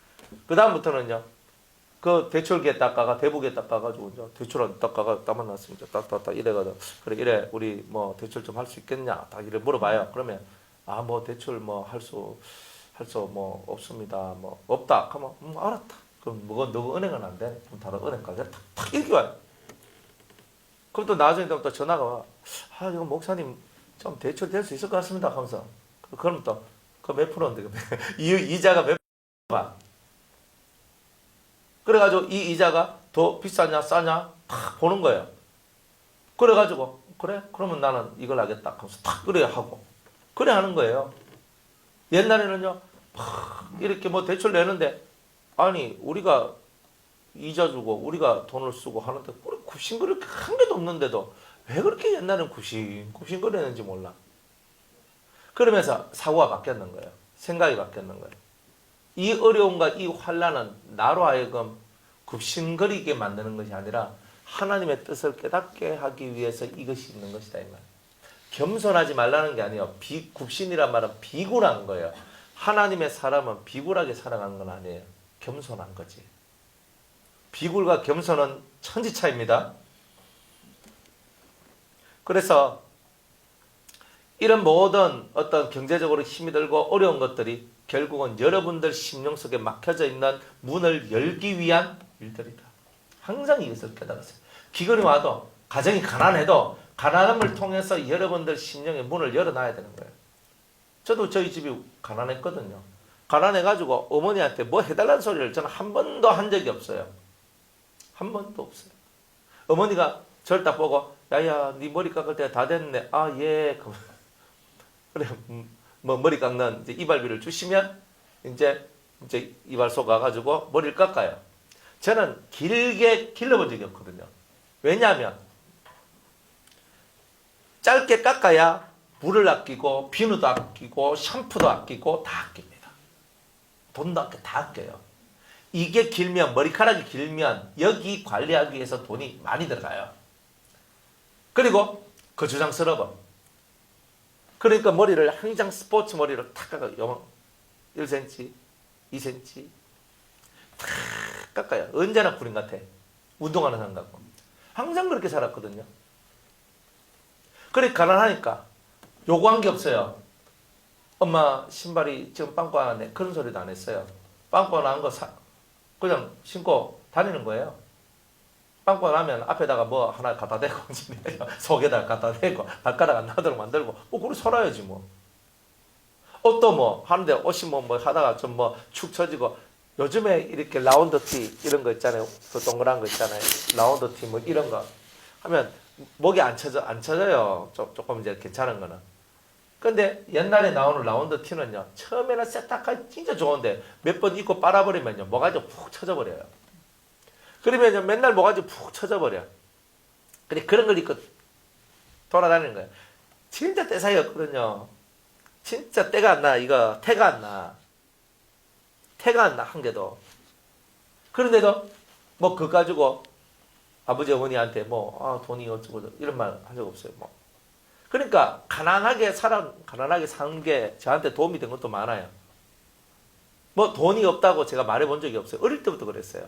그 다음부터는요. 그 대출기에 닦아가 대북에 닦아가지고 이제 대출 안 닦아가 딱 만났으면 딱딱딱 이래가지고 그래 이래 우리 뭐 대출 좀 할 수 있겠냐 딱 이래 물어봐요. 그러면 뭐 대출 뭐 할 수 뭐 없습니다. 뭐 없다. 하면 알았다. 그럼 너가 은행은 안 돼. 그럼 다른 은행 가게 탁 이렇게 와요. 그럼 또 나중에 또 전화가 와. 이거 목사님 좀 대출 될 수 있을 것 같습니다. 하면서 그럼 또 그 몇 프로인데 이자가 몇 프로가 그래가지고 이 이자가 더 비싸냐 싸냐 탁 보는 거예요. 그래가지고 그래? 그러면 나는 이걸 하겠다 하면서 탁 그래 하고 그래 하는 거예요. 옛날에는요 이렇게 뭐 대출 내는데 아니 우리가 이자 주고 우리가 돈을 쓰고 하는데 굽신거릴 게 한 개도 없는데도 왜 그렇게 옛날엔 굽신거리는지 몰라. 그러면서 사고가 바뀌었는 거예요. 생각이 바뀌었는 거예요. 이 어려움과 이 환난은 나로 하여금 굽신거리게 만드는 것이 아니라 하나님의 뜻을 깨닫게 하기 위해서 이것이 있는 것이다 이 말. 겸손하지 말라는 게 아니에요. 굽신이란 말은 비굴한 거예요. 하나님의 사람은 비굴하게 살아가는 건 아니에요. 겸손한 거지. 비굴과 겸손은 천지차이입니다. 그래서 이런 모든 어떤 경제적으로 힘이 들고 어려운 것들이 결국은 여러분들 심령 속에 막혀져 있는 문을 열기 위한 일들이다. 항상 이것을 깨달았어요. 기근이 와도 가정이 가난해도 가난함을 통해서 여러분들 심령의 문을 열어놔야 되는 거예요. 저도 저희 집이 가난했거든요. 가난해가지고 어머니한테 뭐 해달라는 소리를 저는 한 번도 한 적이 없어요. 한 번도 없어요. 어머니가 저를 딱 보고 야야 네 머리 깎을 때 다 됐네. 예. 그래 뭐 머리 깎는 이제 이발비를 주시면 이제 이발소 가가지고 머리를 깎아요. 저는 길게 길러본 적이 없거든요. 왜냐하면 짧게 깎아야 물을 아끼고 비누도 아끼고 샴푸도 아끼고 다 아낍니다. 돈도 아껴 다 아껴요. 이게 길면 머리카락이 길면 여기 관리하기 위해서 돈이 많이 들어가요. 그리고 거추장스러워. 그러니까 머리를 항상 스포츠 머리로 탁 깎아요. 1cm, 2cm 탁 깎아요. 언제나 구린 같아. 운동하는 사람 같고. 항상 그렇게 살았거든요. 그래 가난하니까 요구한 게 없어요. 엄마 신발이 지금 빵꾸 안 왔네. 그런 소리도 안 했어요. 빵꾸 난 거 그냥 신고 다니는 거예요. 빵꾸 나면 앞에다가 뭐 하나 갖다 대고 속에다가 갖다 대고 발가락 안 나도록 만들고 그걸 살아야지 뭐. 옷도 뭐 하는데 옷이 뭐 하다가 좀 뭐 축 처지고 요즘에 이렇게 라운드 티 이런 거 있잖아요. 그 동그란 거 있잖아요. 라운드 티 뭐 이런 거 하면 목이 안 쳐져요. 조금 이제 괜찮은 거는. 근데 옛날에 나오는 라운드 티는요. 처음에는 세탁하기 진짜 좋은데 몇 번 입고 빨아버리면요. 모가지가 푹 쳐져버려요. 그러면 맨날 모가지 푹 쳐져버려. 근데 그런 걸 입고 돌아다니는 거예요. 진짜 떼사이였거든요. 진짜 때가 안 나. 이거 태가 안 나. 태가 안 나. 한 개도. 그런데도 뭐 그거 가지고 아버지 어머니한테 돈이 어쩌고 이런 말 한 적 없어요. 그러니까 가난하게 사는 게 저한테 도움이 된 것도 많아요. 돈이 없다고 제가 말해본 적이 없어요. 어릴 때부터 그랬어요.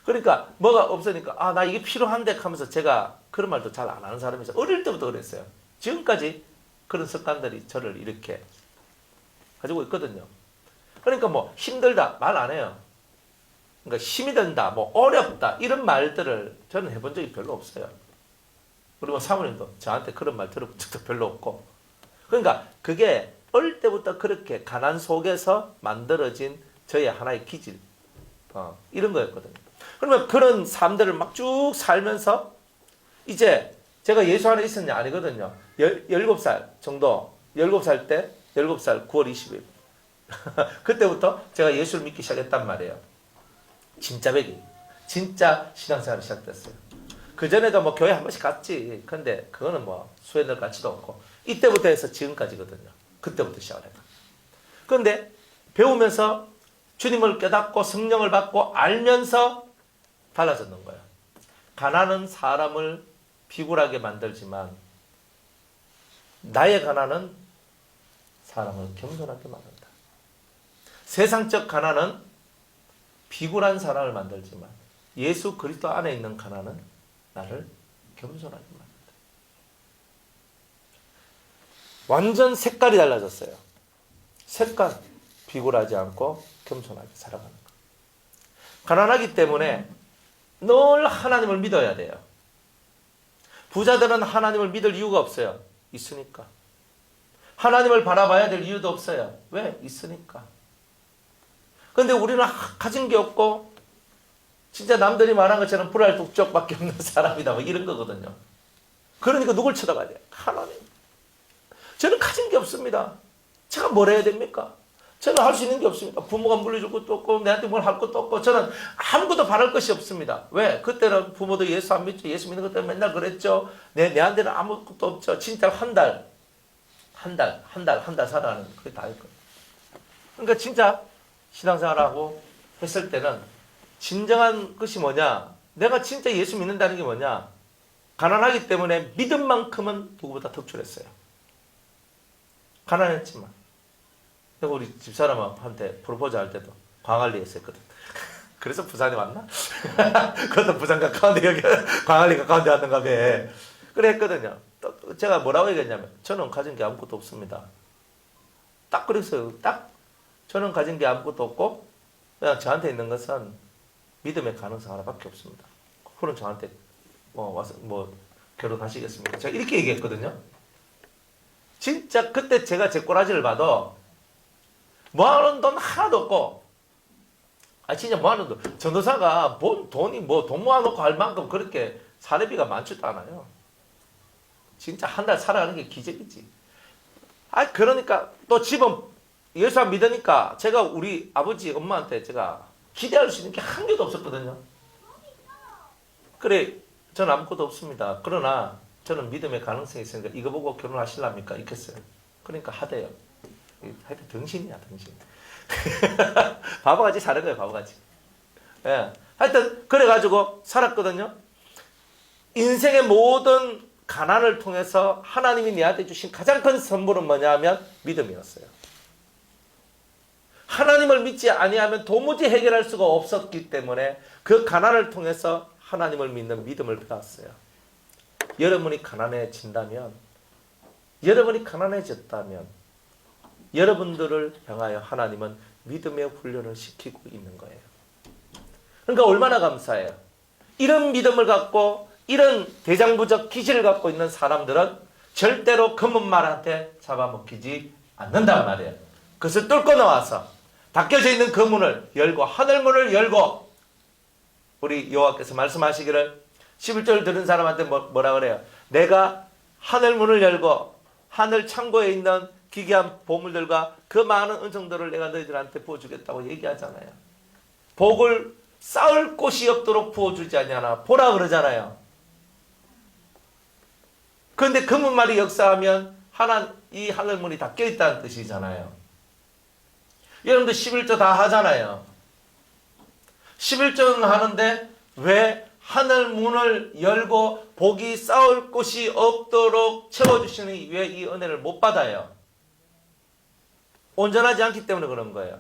그러니까 뭐가 없으니까 나 이게 필요한데 하면서 제가 그런 말도 잘 안 하는 사람이죠. 어릴 때부터 그랬어요. 지금까지 그런 습관들이 저를 이렇게 가지고 있거든요. 그러니까 힘들다 말 안 해요. 그러니까 힘이 든다, 어렵다 이런 말들을 저는 해본 적이 별로 없어요. 그리고 사모님도 저한테 그런 말 들어본 적도 별로 없고. 그러니까 그게 어릴 때부터 그렇게 가난 속에서 만들어진 저의 하나의 기질 이런 거였거든요. 그러면 그런 삶들을 막 쭉 살면서 이제 제가 예수 안에 있었냐 아니거든요. 17살 정도 17살 9월 20일 그때부터 제가 예수를 믿기 시작했단 말이에요. 진짜 신앙생활이 시작됐어요. 그전에도 교회 한 번씩 갔지. 근데 그거는 수에 넣을 가치도 없고 이때부터 해서 지금까지거든요. 그때부터 시작을 했다. 그런데 배우면서 주님을 깨닫고 성령을 받고 알면서 달라졌는 거예요. 가난은 사람을 비굴하게 만들지만 나의 가난은 사람을 겸손하게 만든다. 세상적 가난은 비굴한 사람을 만들지만 예수 그리스도 안에 있는 가난은 나를 겸손하게 만든다. 완전 색깔이 달라졌어요. 색깔. 비굴하지 않고 겸손하게 살아가는 것. 가난하기 때문에 늘 하나님을 믿어야 돼요. 부자들은 하나님을 믿을 이유가 없어요. 있으니까. 하나님을 바라봐야 될 이유도 없어요. 왜? 있으니까. 근데 우리는 가진 게 없고 진짜 남들이 말한 것처럼 불알뚝쪽밖에 없는 사람이다. 이런 거거든요. 그러니까 누굴 쳐다봐야 돼요? 하나님. 저는 가진 게 없습니다. 제가 뭘 해야 됩니까? 저는 할 수 있는 게 없습니다. 부모가 물려줄 것도 없고 내한테 뭘 할 것도 없고 저는 아무것도 바랄 것이 없습니다. 왜? 그때는 부모도 예수 안 믿죠. 예수 믿는 것 때문에 맨날 그랬죠. 내한테는 아무것도 없죠. 진짜 한 달 살아가는 그게 다일 거예요. 그러니까 진짜 신앙생활하고 했을 때는 진정한 것이 뭐냐? 내가 진짜 예수 믿는다는 게 뭐냐? 가난하기 때문에 믿음만큼은 누구보다 덕출했어요. 가난했지만. 내가 우리 집사람한테 프로포즈 할 때도 광안리에서 했거든. 그래서 부산에 왔나? 그것도 부산 가까운데 여기 광안리 가까운데 왔는가 봐. 그래 했거든요. 또 제가 뭐라고 얘기했냐면 저는 가진 게 아무것도 없습니다. 딱 그랬어요. 딱 저는 가진 게 아무것도 없고 그냥 저한테 있는 것은 믿음의 가능성 하나밖에 없습니다. 그럼 저한테 와서 결혼하시겠습니까? 제가 이렇게 얘기했거든요. 진짜 그때 제가 제 꼬라지를 봐도 모아놓은 돈 하나도 없고 진짜 모아놓은 돈 전도사가 돈이 돈 모아놓고 할 만큼 그렇게 사례비가 많지도 않아요. 진짜 한 달 살아가는 게 기적이지. 그러니까 또 집은 예수 안 믿으니까 제가 우리 아버지 엄마한테 제가 기대할 수 있는 게 한 개도 없었거든요. 그래 저는 아무것도 없습니다. 그러나 저는 믿음의 가능성이 있으니까 이거 보고 결혼하실랍니까? 이랬어요. 그러니까 하대요. 하여튼 등신이야 등신. 바보같이 사는 거예요. 바보같이. 예. 하여튼 그래가지고 살았거든요. 인생의 모든 가난을 통해서 하나님이 내한테 주신 가장 큰 선물은 뭐냐면 믿음이었어요. 하나님을 믿지 아니하면 도무지 해결할 수가 없었기 때문에 그 가난을 통해서 하나님을 믿는 믿음을 배웠어요. 여러분이 가난해진다면, 여러분이 가난해졌다면 여러분들을 향하여 하나님은 믿음의 훈련을 시키고 있는 거예요. 그러니까 얼마나 감사해요. 이런 믿음을 갖고 이런 대장부적 기질을 갖고 있는 사람들은 절대로 금은말한테 잡아먹히지 않는단 말이에요. 그것을 뚫고 나와서 닫혀져 있는 그 문을 열고 하늘문을 열고 우리 여호와께서 말씀하시기를 11절 들은 사람한테 뭐라 그래요? 내가 하늘문을 열고 하늘 창고에 있는 기괴한 보물들과 그 많은 은총들을 내가 너희들한테 부어주겠다고 얘기하잖아요. 복을 쌓을 곳이 없도록 부어주지 않냐나 보라 그러잖아요. 그런데 금은말이 역사하면 이 하늘문이 닫혀 있다는 뜻이잖아요. 여러분들 11조 다 하잖아요. 11조는 하는데 왜 하늘 문을 열고 복이 쌓을 곳이 없도록 채워주시니 왜 이 은혜를 못 받아요? 온전하지 않기 때문에 그런 거예요.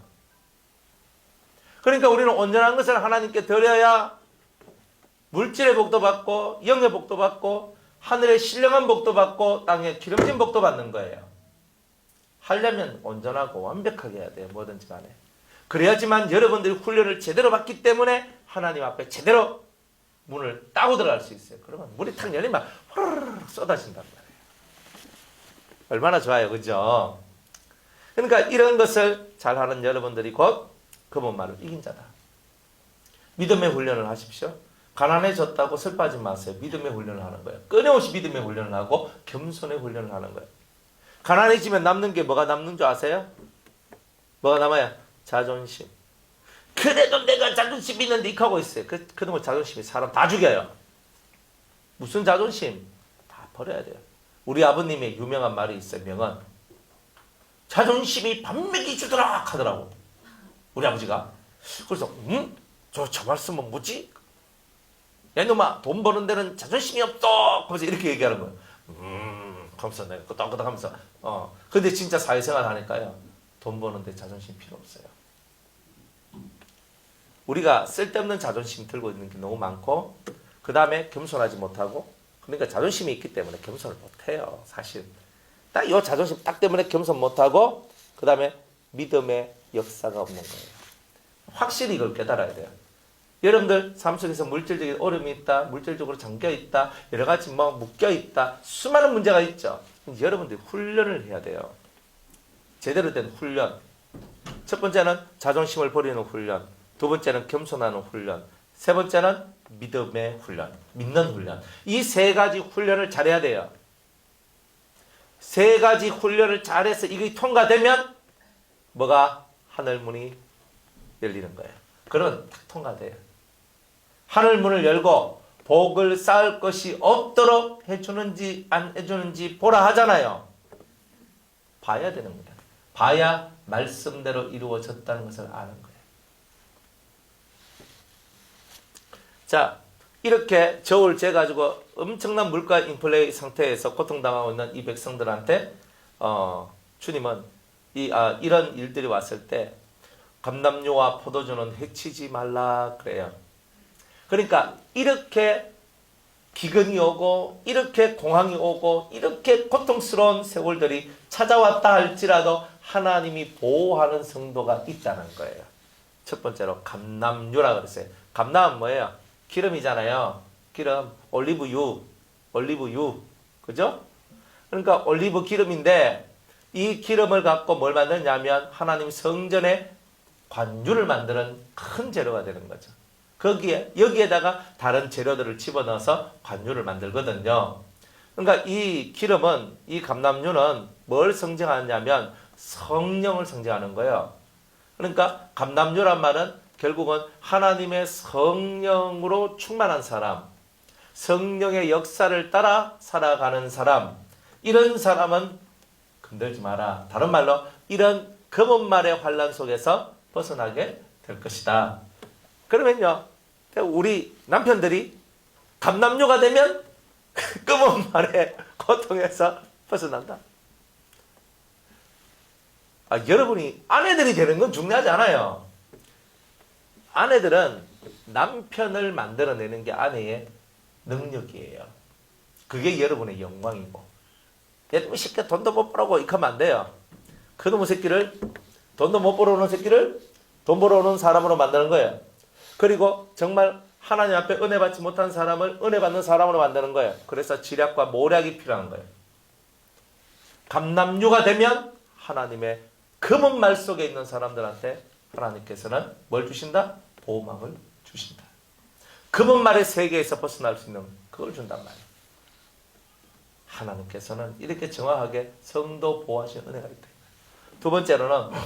그러니까 우리는 온전한 것을 하나님께 드려야 물질의 복도 받고 영의 복도 받고 하늘의 신령한 복도 받고 땅의 기름진 복도 받는 거예요. 하려면 온전하고 완벽하게 해야 돼요. 뭐든지 간에. 그래야지만 여러분들이 훈련을 제대로 받기 때문에 하나님 앞에 제대로 문을 따고 들어갈 수 있어요. 그러면 물이 탁 열리면 후루룩 쏟아진단 말이에요. 얼마나 좋아요. 그죠? 그러니까 이런 것을 잘하는 여러분들이 곧 금은말을 이긴 자다. 믿음의 훈련을 하십시오. 가난해졌다고 슬퍼하지 마세요. 믿음의 훈련을 하는 거예요. 끊임없이 믿음의 훈련을 하고 겸손의 훈련을 하는 거예요. 가난해지면 남는 게 뭐가 남는 줄 아세요? 뭐가 남아요? 자존심. 그래도 내가 자존심이 있는데 이렇게 하고 있어요. 그놈의 자존심이 사람 다 죽여요. 무슨 자존심? 다 버려야 돼요. 우리 아버님의 유명한 말이 있어요. 명언. 자존심이 반맥이 주더라 하더라고. 우리 아버지가. 그래서 저 말씀은 뭐지? 야 이놈아 돈 버는 데는 자존심이 없어. 그래서 이렇게 얘기하는 거예요. 하면서 내가 끄덕끄덕 하면서 근데 진짜 사회생활 하니까요. 돈 버는데 자존심 필요 없어요. 우리가 쓸데없는 자존심 들고 있는 게 너무 많고 그 다음에 겸손하지 못하고 그러니까 자존심이 있기 때문에 겸손을 못해요. 사실 딱 이 자존심 딱 때문에 겸손 못하고 그 다음에 믿음의 역사가 없는 거예요. 확실히 이걸 깨달아야 돼요. 여러분들 삶 속에서 물질적인 어려움이 있다. 물질적으로 잠겨있다. 여러 가지 묶여있다. 수많은 문제가 있죠. 여러분들이 훈련을 해야 돼요. 제대로 된 훈련. 첫 번째는 자존심을 버리는 훈련. 두 번째는 겸손하는 훈련. 세 번째는 믿음의 훈련. 믿는 훈련. 이 세 가지 훈련을 잘해야 돼요. 세 가지 훈련을 잘해서 이게 통과되면 뭐가 하늘문이 열리는 거예요. 그러면 딱 통과돼요. 하늘문을 열고 복을 쌓을 것이 없도록 해주는지 안 해주는지 보라 하잖아요. 봐야 되는 거예요. 봐야 말씀대로 이루어졌다는 것을 아는 거예요. 자, 이렇게 저울 재가지고 엄청난 물가 인플레 상태에서 고통당하고 있는 이 백성들한테 주님은 이런 일들이 왔을 때 감람류와 포도주는 해치지 말라 그래요. 그러니까 이렇게 기근이 오고 이렇게 공황이 오고 이렇게 고통스러운 세월들이 찾아왔다 할지라도 하나님이 보호하는 성도가 있다는 거예요. 첫 번째로 감람유라 그랬어요. 감람은 뭐예요? 기름이잖아요. 기름, 올리브유, 그죠? 그러니까 올리브 기름인데 이 기름을 갖고 뭘 만드냐면 하나님 성전에 관유를 만드는 큰 재료가 되는 거죠. 여기에다가 다른 재료들을 집어넣어서 관유를 만들거든요. 그러니까 이 기름은, 이 감람유는 뭘 상징하냐면 성령을 상징하는 거예요. 그러니까 감람유란 말은 결국은 하나님의 성령으로 충만한 사람, 성령의 역사를 따라 살아가는 사람, 이런 사람은 건들지 마라. 다른 말로 이런 금은말의 환란 속에서 벗어나게 될 것이다. 그러면요, 우리 남편들이 감남유가 되면 금은말의 고통에서 벗어난다. 여러분이 아내들이 되는 건 중요하지 않아요. 아내들은 남편을 만들어내는 게 아내의 능력이에요. 그게 여러분의 영광이고. 여러분 쉽게 돈도 못 벌라고 이렇게 하면 안 돼요. 그놈의 새끼를, 돈도 못 벌어오는 새끼를 돈 벌어오는 사람으로 만드는 거예요. 그리고 정말 하나님 앞에 은혜 받지 못한 사람을 은혜 받는 사람으로 만드는 거예요. 그래서 지략과 모략이 필요한 거예요. 감남유가 되면 하나님의 금은말 속에 있는 사람들한테 하나님께서는 뭘 주신다? 보호막을 주신다. 금은말의 세계에서 벗어날 수 있는 그걸 준단 말이에요. 하나님께서는 이렇게 정확하게 성도 보호하시는 은혜가 있다. 두 번째로는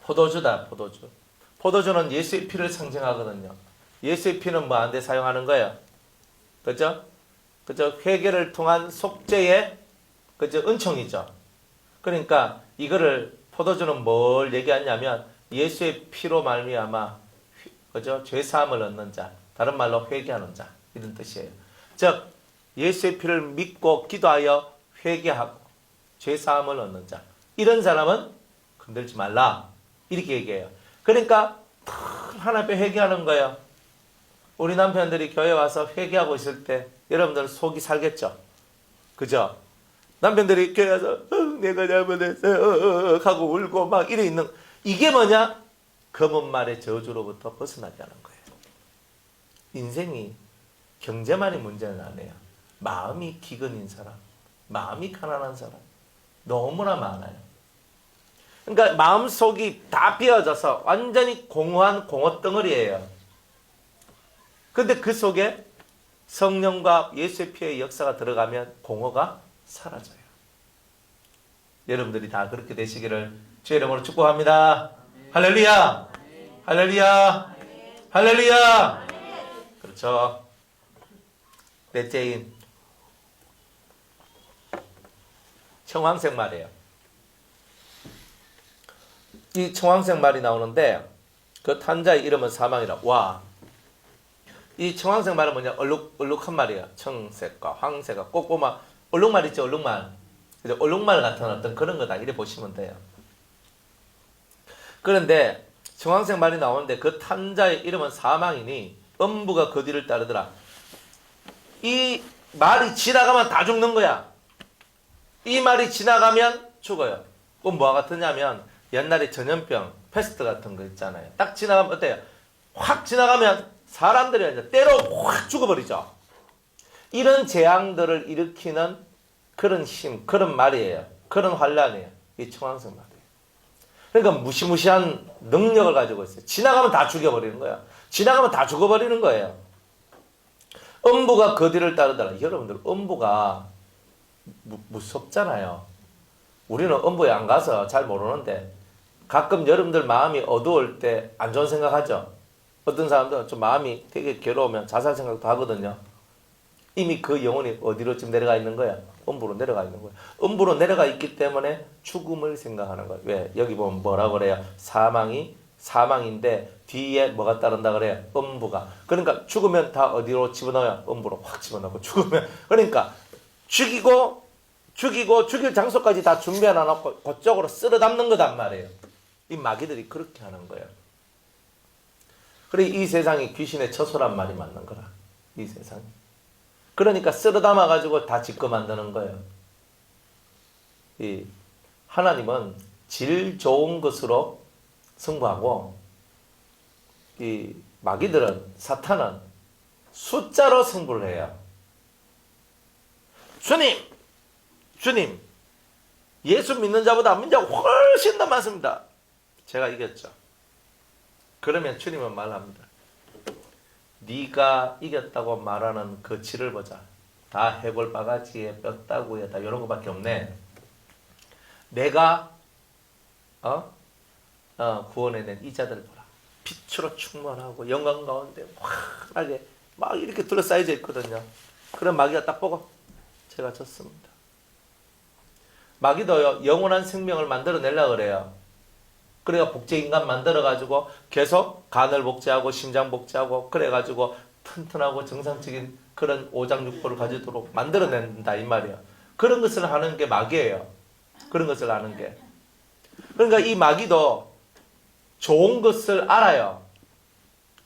포도주다. 포도주. 포도주는 예수의 피를 상징하거든요. 예수의 피는 뭐 하는데 사용하는 거예요? 그죠? 그죠? 회개를 통한 속죄의 그죠? 은총이죠. 그러니까 이거를 포도주는 뭘 얘기하냐면 예수의 피로 말미암아 그죠? 죄 사함을 얻는 자. 다른 말로 회개하는 자 이런 뜻이에요. 즉 예수의 피를 믿고 기도하여 회개하고 죄사함을 얻는 자 이런 사람은 건들지 말라 이렇게 얘기해요. 그러니까 하나님 앞에 회개하는 거예요. 우리 남편들이 교회 와서 회개하고 있을 때 여러분들 속이 살겠죠? 그죠? 남편들이 교회 와서 내가 잘못했어요 하고 울고 막 이래 있는 이게 뭐냐? 검은 말의 저주로부터 벗어나게 하는 거예요. 인생이 경제만이 문제는 아니에요. 마음이 기근인 사람, 마음이 가난한 사람 너무나 많아요. 그러니까 마음속이 다 비어져서 완전히 공허한 공허덩어리예요. 근데 그 속에 성령과 예수의 피의 역사가 들어가면 공허가 사라져요. 여러분들이 다 그렇게 되시기를 주의 이름으로 축복합니다. 할렐루야! 할렐루야! 할렐루야! 그렇죠. 넷째인 청황색 말이에요. 이 청황색 말이 나오는데 그 탄자의 이름은 사망이라. 와, 이 청황색 말은 뭐냐? 얼룩한 말이에요. 청색과 황색과 꼭 보면 얼룩말 있죠? 얼룩말. 얼룩말 같은 어떤 그런 거다 이래 보시면 돼요. 그런데 청황색 말이 나오는데 그 탄자의 이름은 사망이니 음부가 그 뒤를 따르더라. 이 말이 지나가면 다 죽는 거야. 이 말이 지나가면 죽어요. 그건 뭐와 같으냐면 옛날에 전염병, 패스트 같은 거 있잖아요. 딱 지나가면 어때요? 확 지나가면 사람들이 이제 때로 확 죽어버리죠. 이런 재앙들을 일으키는 그런 힘, 그런 말이에요. 그런 환란이에요. 이 청황색 말이에요. 그러니까 무시무시한 능력을 가지고 있어요. 지나가면 다 죽여버리는 거야. 지나가면 다 죽어버리는 거예요. 음부가 그 뒤를 따르더라. 여러분들 음부가 무섭잖아요. 우리는 음부에 안 가서 잘 모르는데 가끔 여러분들 마음이 어두울 때 안 좋은 생각하죠. 어떤 사람들은 좀 마음이 되게 괴로우면 자살 생각도 하거든요. 이미 그 영혼이 어디로 지금 내려가 있는 거야? 음부로 내려가 있는 거야. 음부로 내려가 있기 때문에 죽음을 생각하는 거야. 왜? 여기 보면 뭐라고 그래요? 사망인데 뒤에 뭐가 따른다 그래요? 음부가. 그러니까 죽으면 다 어디로 집어넣어요? 음부로 확 집어넣고 죽으면 그러니까 죽이고 죽일 장소까지 다 준비해 놔놓고 그쪽으로 쓸어 담는 거단 말이에요. 이 마귀들이 그렇게 하는 거예요. 그래 이 세상이 귀신의 처소란 말이 맞는 거라. 이 세상이. 그러니까 쓸어 담아가지고 다 짓고 만드는 거예요. 이 하나님은 질 좋은 것으로 승부하고 이 마귀들은 사탄은 숫자로 승부를 해요. 주님 예수 믿는 자보다 안 믿는 자가 훨씬 더 많습니다. 제가 이겼죠. 그러면 주님은 말합니다. 네가 이겼다고 말하는 그 질을 보자. 다 해골 바가지에 뼈다구에 다 이런 거밖에 없네. 내가 구원해낸 이 자들 보라. 빛으로 충만하고 영광 가운데 환하게 막 이렇게 둘러싸여져 있거든요. 그런 마귀가 딱 보고 제가 졌습니다. 마귀도요 영원한 생명을 만들어내려고 그래요. 그래가 복제인간 만들어가지고 계속 간을 복제하고 심장 복제하고 그래가지고 튼튼하고 정상적인 그런 오장육부를 가지도록 만들어낸다 이 말이에요. 그런 것을 하는 게 마귀예요. 그런 것을 하는 게. 그러니까 이 마귀도 좋은 것을 알아요.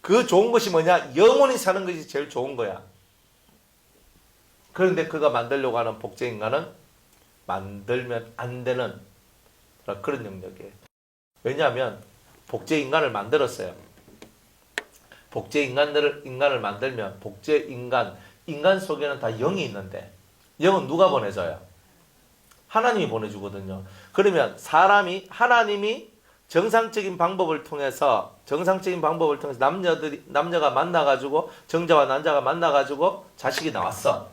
그 좋은 것이 뭐냐? 영원히 사는 것이 제일 좋은 거야. 그런데 그가 만들려고 하는 복제인간은 만들면 안 되는 그런 영역이에요. 왜냐하면 복제인간을 만들었어요. 복제인간을 만들면 인간 속에는 다 영이 있는데 영은 누가 보내줘요? 하나님이 보내주거든요. 그러면 하나님이 정상적인 방법을 통해서 남녀가 만나가지고 정자와 난자가 만나가지고 자식이 나왔어.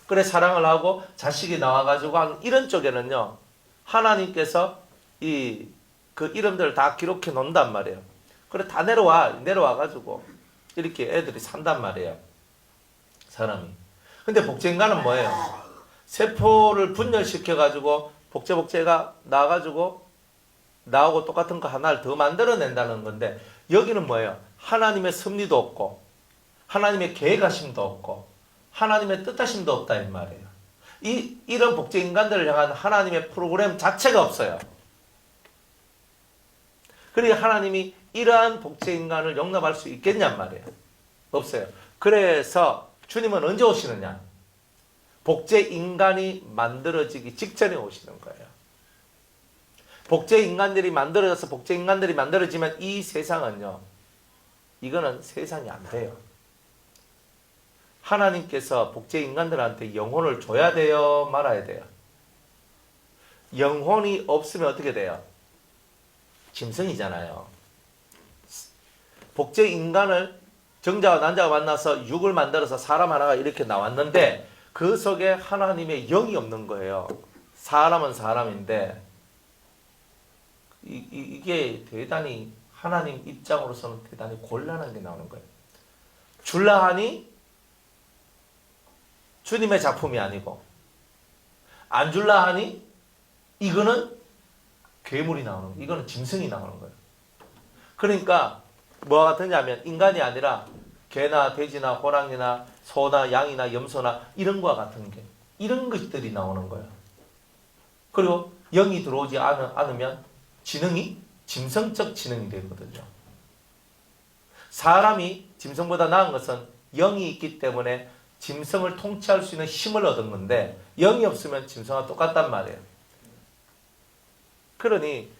그래 사랑을 하고 자식이 나와가지고 이런 쪽에는요 하나님께서 그 이름들을 다 기록해 놓는단 말이에요. 그래 다 내려와가지고 이렇게 애들이 산단 말이에요. 사람이. 근데 복제인간은 뭐예요? 세포를 분열시켜가지고 복제가 나와가지고 나하고 똑같은 거 하나를 더 만들어낸다는 건데 여기는 뭐예요? 하나님의 섭리도 없고 하나님의 계획하심도 없고 하나님의 뜻하심도 없다 이 말이에요. 이런 복제 인간들을 향한 하나님의 프로그램 자체가 없어요. 그러니까 하나님이 이러한 복제 인간을 용납할 수 있겠냔 말이에요. 없어요. 그래서 주님은 언제 오시느냐? 복제 인간이 만들어지기 직전에 오시는 거예요. 복제 인간들이 만들어져서 복제 인간들이 만들어지면 이 세상은요, 이거는 세상이 안 돼요. 하나님께서 복제 인간들한테 영혼을 줘야 돼요? 말아야 돼요? 영혼이 없으면 어떻게 돼요? 짐승이잖아요. 복제 인간을 정자와 난자가 만나서 육을 만들어서 사람 하나가 이렇게 나왔는데 그 속에 하나님의 영이 없는 거예요. 사람은 사람인데 이게 대단히 하나님 입장으로서는 대단히 곤란한 게 나오는 거예요. 줄라 하니 주님의 작품이 아니고 안 줄라 하니 이거는 괴물이 나오는 거예요. 이거는 짐승이 나오는 거예요. 그러니까 뭐가 같으냐면 인간이 아니라 개나 돼지나 호랑이나 소나 양이나 염소나 이런 거와 같은 게 이런 것들이 나오는 거예요. 그리고 영이 들어오지 않으면 지능이 짐승적 지능이 되거든요. 사람이 짐승보다 나은 것은 영이 있기 때문에 짐승을 통치할 수 있는 힘을 얻은 건데 영이 없으면 짐승과 똑같단 말이에요. 그러니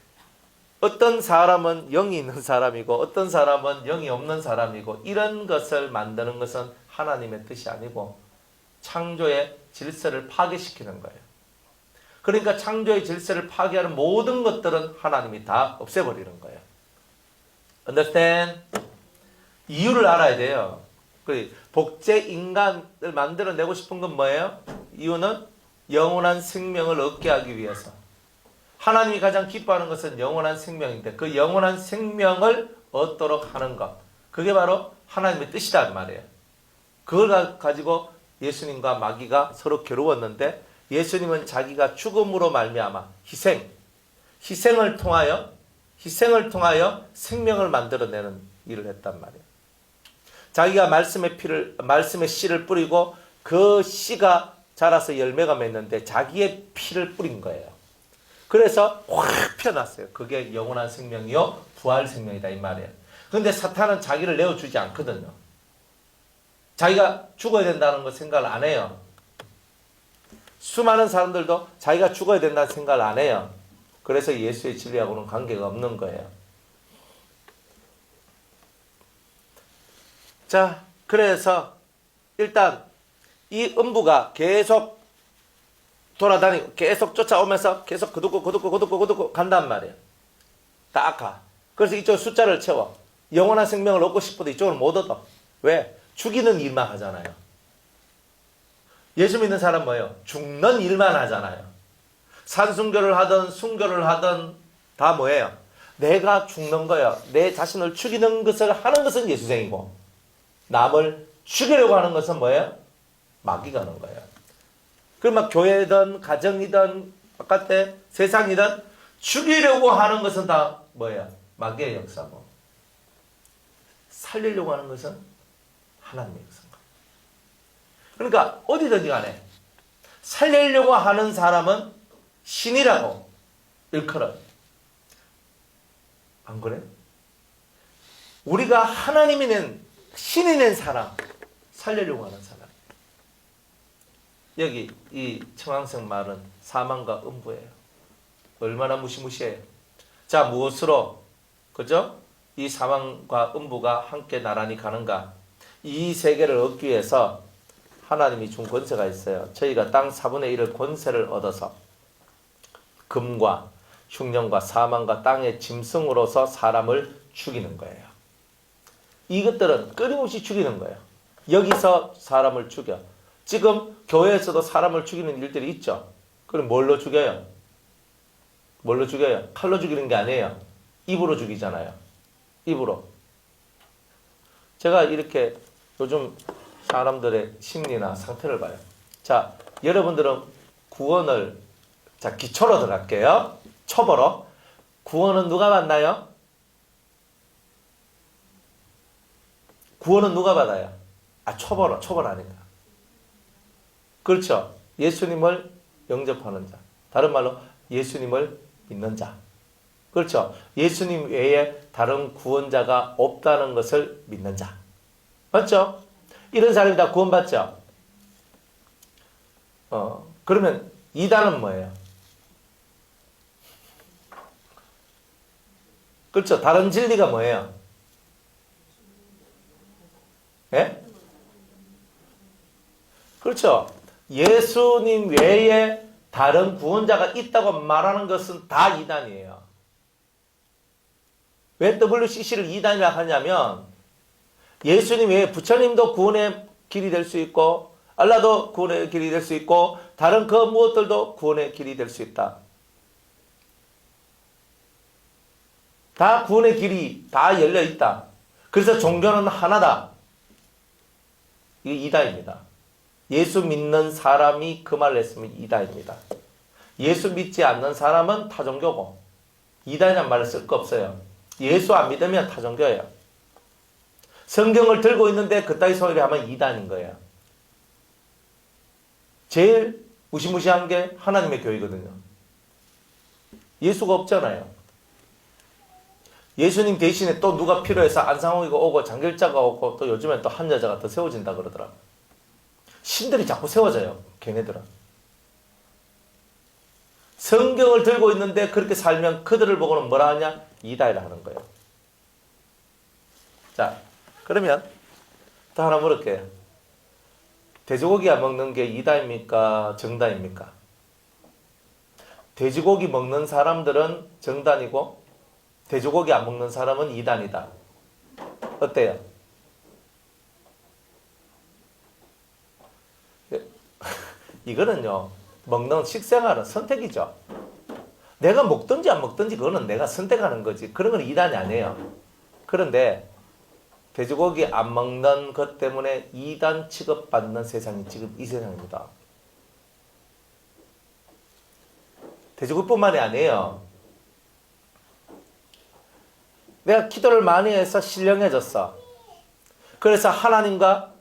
어떤 사람은 영이 있는 사람이고 어떤 사람은 영이 없는 사람이고 이런 것을 만드는 것은 하나님의 뜻이 아니고 창조의 질서를 파괴시키는 거예요. 그러니까 창조의 질서를 파괴하는 모든 것들은 하나님이 다 없애버리는 거예요. Understand? 이유를 알아야 돼요. 복제 인간을 만들어내고 싶은 건 뭐예요? 이유는 영원한 생명을 얻게 하기 위해서. 하나님이 가장 기뻐하는 것은 영원한 생명인데 그 영원한 생명을 얻도록 하는 것. 그게 바로 하나님의 뜻이란 말이에요. 그걸 가지고 예수님과 마귀가 서로 겨루었는데 예수님은 자기가 죽음으로 말미암아 희생을 통하여 생명을 만들어내는 일을 했단 말이에요. 자기가 말씀의 씨를 뿌리고 그 씨가 자라서 열매가 맺는데 자기의 피를 뿌린 거예요. 그래서 확 펴놨어요. 그게 영원한 생명이요 부활 생명이다 이 말이에요. 그런데 사탄은 자기를 내어주지 않거든요. 자기가 죽어야 된다는 거 생각을 안 해요. 수많은 사람들도 자기가 죽어야 된다는 생각을 안 해요. 그래서 예수의 진리하고는 관계가 없는 거예요. 자, 그래서 일단 이 음부가 계속 돌아다니고 계속 쫓아오면서 계속 거두고 간단 말이에요. 딱 가. 그래서 이쪽 숫자를 채워. 영원한 생명을 얻고 싶어도 이쪽을 못 얻어. 왜? 죽이는 일만 하잖아요. 예수 믿는 사람 뭐예요? 죽는 일만 하잖아요. 산순교를 하든 순교를 하든 다 뭐예요? 내가 죽는 거예요. 내 자신을 죽이는 것을 하는 것은 예수생이고 남을 죽이려고 하는 것은 뭐예요? 마귀가 하는 거예요. 그럼 막 교회든 가정이든 바깥에 세상이든 죽이려고 하는 것은 다 뭐예요? 마귀의 역사고 살리려고 하는 것은 하나님의 역사인 거예요. 그러니까 어디든지 간에 살리려고 하는 사람은 신이라고 일컬어요. 안 그래? 우리가 하나님이 낸 신이 낸 사람, 살리려고 하는 사람. 여기 이 청황성 말은 사망과 음부예요. 얼마나 무시무시해요. 자, 무엇으로 그죠? 이 사망과 음부가 함께 나란히 가는가? 이 세계를 얻기 위해서 하나님이 준 권세가 있어요. 저희가 땅 4분의 1을 권세를 얻어서 금과 흉년과 사망과 땅의 짐승으로서 사람을 죽이는 거예요. 이것들은 끊임없이 죽이는 거예요. 여기서 사람을 죽여. 지금 교회에서도 사람을 죽이는 일들이 있죠. 그럼 뭘로 죽여요? 뭘로 죽여요? 칼로 죽이는 게 아니에요. 입으로 죽이잖아요. 입으로. 제가 이렇게 요즘 사람들의 심리나 상태를 봐요. 자, 여러분들은 구원을 자 기초로 들어갈게요. 초보로. 구원은 누가 받나요? 구원은 누가 받아요? 초벌하니까. 그렇죠. 예수님을 영접하는 자. 다른 말로 예수님을 믿는 자. 그렇죠. 예수님 외에 다른 구원자가 없다는 것을 믿는 자. 맞죠? 이런 사람이 다 구원받죠? 그러면 이단은 뭐예요? 그렇죠. 다른 진리가 뭐예요? 예? 그렇죠. 예수님 외에 다른 구원자가 있다고 말하는 것은 다 이단이에요. 왜 WCC를 이단이라 하냐면 예수님 외에 부처님도 구원의 길이 될 수 있고 알라도 구원의 길이 될 수 있고 다른 그 무엇들도 구원의 길이 될 수 있다. 다 구원의 길이 다 열려 있다. 그래서 종교는 하나다. 이게 이다입니다. 예수 믿는 사람이 그 말을 했으면 이다입니다. 예수 믿지 않는 사람은 타종교고 이다이란 말을 쓸 거 없어요. 예수 안 믿으면 타종교예요. 성경을 들고 있는데 그따위 소리를 하면 이단인 거예요. 제일 무시무시한 게 하나님의 교회거든요. 예수가 없잖아요. 예수님 대신에 또 누가 필요해서 안상홍이가 오고 장길자가 오고 또 요즘엔 또 한 여자가 더 세워진다 그러더라고요. 신들이 자꾸 세워져요. 걔네들은. 성경을 들고 있는데 그렇게 살면 그들을 보고는 뭐라 하냐? 이다이라 하는 거예요. 자, 그러면 또 하나 물을게요. 돼지고기 안 먹는 게 이다입니까? 정다입니까? 돼지고기 먹는 사람들은 정단이고 돼지고기 안 먹는 사람은 이단이다. 어때요? 이거는요, 먹는 식생활은 선택이죠. 내가 먹든지 안 먹든지 그거는 내가 선택하는 거지. 그런 건 이단이 아니에요. 그런데 돼지고기 안 먹는 것 때문에 이단 취급받는 세상이 지금 이 세상입니다. 돼지고기뿐만이 아니에요. 내가 기도를 많이 해서 신령해졌어. 그래서 하나님과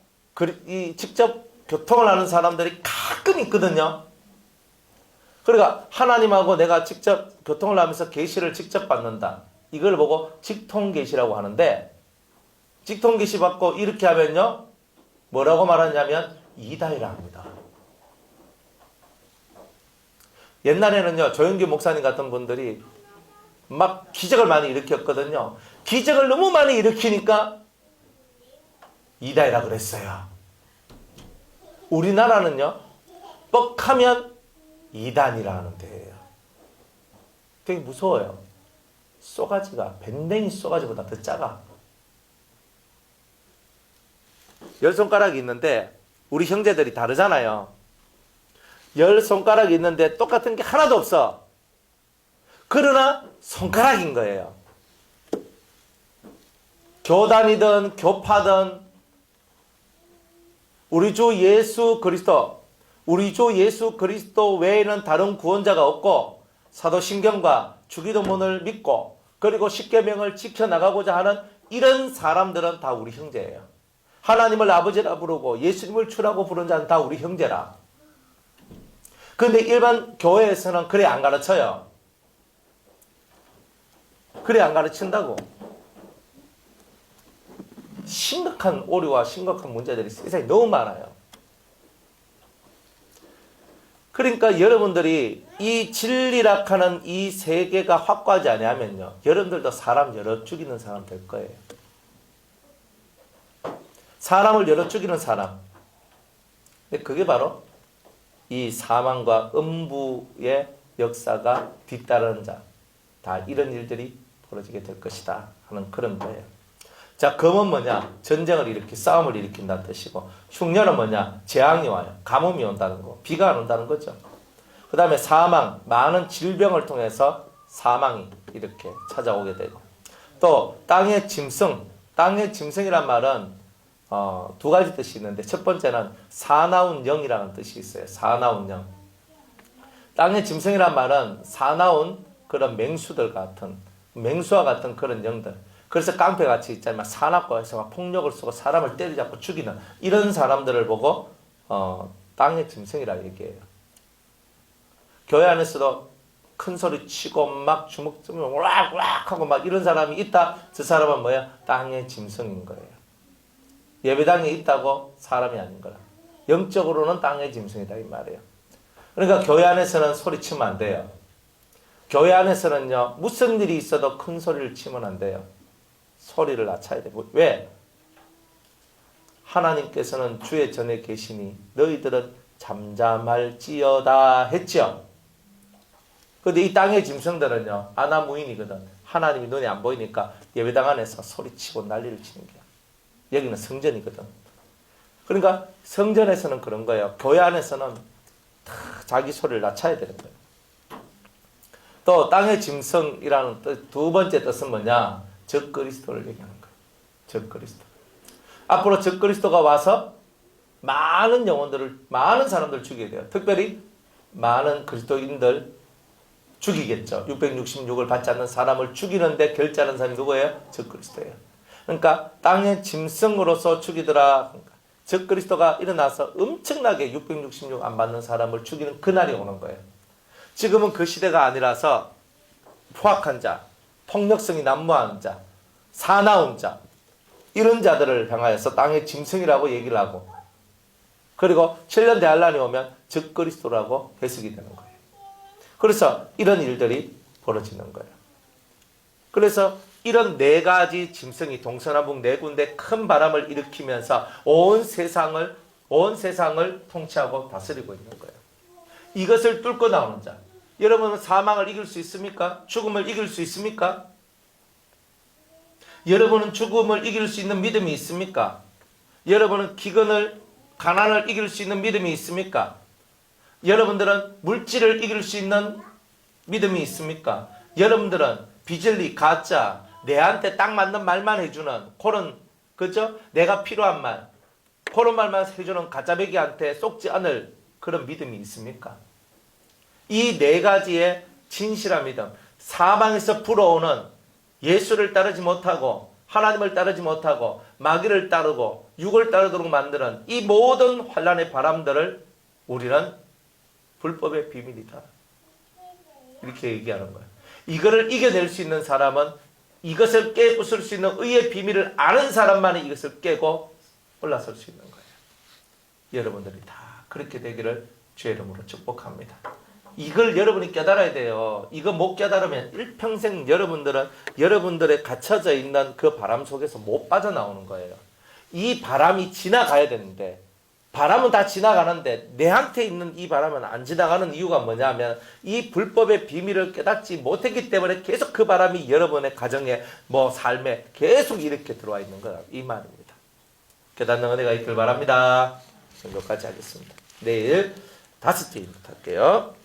직접 교통을 하는 사람들이 가끔 있거든요. 그러니까 하나님하고 내가 직접 교통을 하면서 계시를 직접 받는다. 이걸 보고 직통계시라고 하는데 직통계시 받고 이렇게 하면요. 뭐라고 말하냐면 이다이라 합니다. 옛날에는요. 조영기 목사님 같은 분들이 막 기적을 많이 일으켰거든요. 기적을 너무 많이 일으키니까 이다이라 그랬어요. 우리나라는요. 뻑하면 이단이라는 데예요. 되게 무서워요. 쏘가지가 밴댕이 쏘가지보다 더 작아. 10손가락이 있는데 우리 형제들이 다르잖아요. 10손가락이 있는데 똑같은 게 하나도 없어. 그러나 손가락인 거예요. 교단이든 교파든 우리 주 예수 그리스도 외에는 다른 구원자가 없고 사도신경과 주기도문을 믿고 그리고 십계명을 지켜나가고자 하는 이런 사람들은 다 우리 형제예요. 하나님을 아버지라 부르고 예수님을 주라고 부르는 자는 다 우리 형제라. 그런데 일반 교회에서는 그래 안 가르쳐요. 그래 안 가르친다고. 심각한 오류와 심각한 문제들이 세상에 너무 많아요. 그러니까 여러분들이 이 진리라 하는 이 세계가 확고하지 아니하면요. 여러분들도 사람 여러 죽이는 사람 될 거예요. 사람을 여러 죽이는 사람. 그게 바로 이 사망과 음부의 역사가 뒤따르는 자. 다 이런 일들이 벌어지게 될 것이다 하는 그런 거예요. 자, 검은 뭐냐? 전쟁을 일으키 싸움을 일으킨다는 뜻이고 흉년은 뭐냐? 재앙이 와요. 가뭄이 온다는 거. 비가 안 온다는 거죠. 그 다음에 사망, 많은 질병을 통해서 사망이 이렇게 찾아오게 되고 또 땅의 짐승, 땅의 짐승이란 말은 두 가지 뜻이 있는데 첫 번째는 사나운 영이라는 뜻이 있어요. 사나운 영. 땅의 짐승이란 말은 사나운 그런 맹수들 같은 맹수와 같은 그런 영들. 그래서 깡패같이 있잖아요. 막 사납고 해서 막 폭력을 쓰고 사람을 때리잡고 죽이는 이런 사람들을 보고 땅의 짐승이라 얘기해요. 교회 안에서도 큰 소리 치고 막 주먹 들면 오락오락 하고 막 이런 사람이 있다. 저 사람은 뭐야? 땅의 짐승인 거예요. 예배당에 있다고 사람이 아닌 거라. 영적으로는 땅의 짐승이다 이 말이에요. 그러니까 교회 안에서는 소리 치면 안 돼요. 교회 안에서는요, 무슨 일이 있어도 큰 소리를 치면 안 돼요. 소리를 낮춰야 돼요. 왜? 하나님께서는 주의 전에 계시니 너희들은 잠잠할지어다 했죠. 근데 이 땅의 짐승들은요, 아나무인이거든. 하나님이 눈에 안 보이니까 예배당 안에서 소리치고 난리를 치는 거야. 여기는 성전이거든. 그러니까 성전에서는 그런 거예요. 교회 안에서는 자기 소리를 낮춰야 되는 거예요. 또 땅의 짐승이라는 두 번째 뜻은 뭐냐? 적그리스도를 얘기하는 거예요. 적그리스도. 앞으로 적그리스도가 와서 많은 영혼들을, 많은 사람들을 죽이게 돼요. 특별히 많은 그리스도인들 죽이겠죠. 666을 받지 않는 사람을 죽이는데 결제하는 사람이 누구예요? 적그리스도예요. 그러니까 땅의 짐승으로서 죽이더라. 그러니까 적그리스도가 일어나서 엄청나게 666 안 받는 사람을 죽이는 그날이 오는 거예요. 지금은 그 시대가 아니라서 포악한 자, 폭력성이 난무하는 자, 사나운 자, 이런 자들을 향하여서 땅의 짐승이라고 얘기를 하고, 그리고 7년 대환란이 오면 적그리스도라고 해석이 되는 거예요. 그래서 이런 일들이 벌어지는 거예요. 그래서 이런 네 가지 짐승이 동서남북 네 군데 큰 바람을 일으키면서 온 세상을 통치하고 다스리고 있는 거예요. 이것을 뚫고 나오는 자. 여러분은 사망을 이길 수 있습니까? 죽음을 이길 수 있습니까? 여러분은 죽음을 이길 수 있는 믿음이 있습니까? 여러분은 기근을, 가난을 이길 수 있는 믿음이 있습니까? 여러분들은 물질을 이길 수 있는 믿음이 있습니까? 여러분들은 비절리, 가짜, 내한테 딱 맞는 말만 해주는 그런, 그죠? 내가 필요한 말, 그런 말만 해주는 가짜배기한테 속지 않을 그런 믿음이 있습니까? 이 네 가지의 진실한 믿음, 사방에서 불어오는 예수를 따르지 못하고 하나님을 따르지 못하고 마귀를 따르고 육을 따르도록 만드는 이 모든 환란의 바람들을 우리는 불법의 비밀이다. 이렇게 얘기하는 거예요. 이거를 이겨낼 수 있는 사람은, 이것을 깨부술 수 있는 의의 비밀을 아는 사람만이 이것을 깨고 올라설 수 있는 거예요. 여러분들이 다 그렇게 되기를 주의 이름으로 축복합니다. 이걸 여러분이 깨달아야 돼요. 이거 못 깨달으면 일평생 여러분들은 여러분들의 갇혀져 있는 그 바람 속에서 못 빠져나오는 거예요. 이 바람이 지나가야 되는데, 바람은 다 지나가는데 내한테 있는 이 바람은 안 지나가는 이유가 뭐냐면 이 불법의 비밀을 깨닫지 못했기 때문에 계속 그 바람이 여러분의 가정에, 삶에 계속 이렇게 들어와 있는 거다, 이 말입니다. 깨닫는 은혜가 있길 바랍니다. 여기까지 하겠습니다. 내일 5시부터 할게요.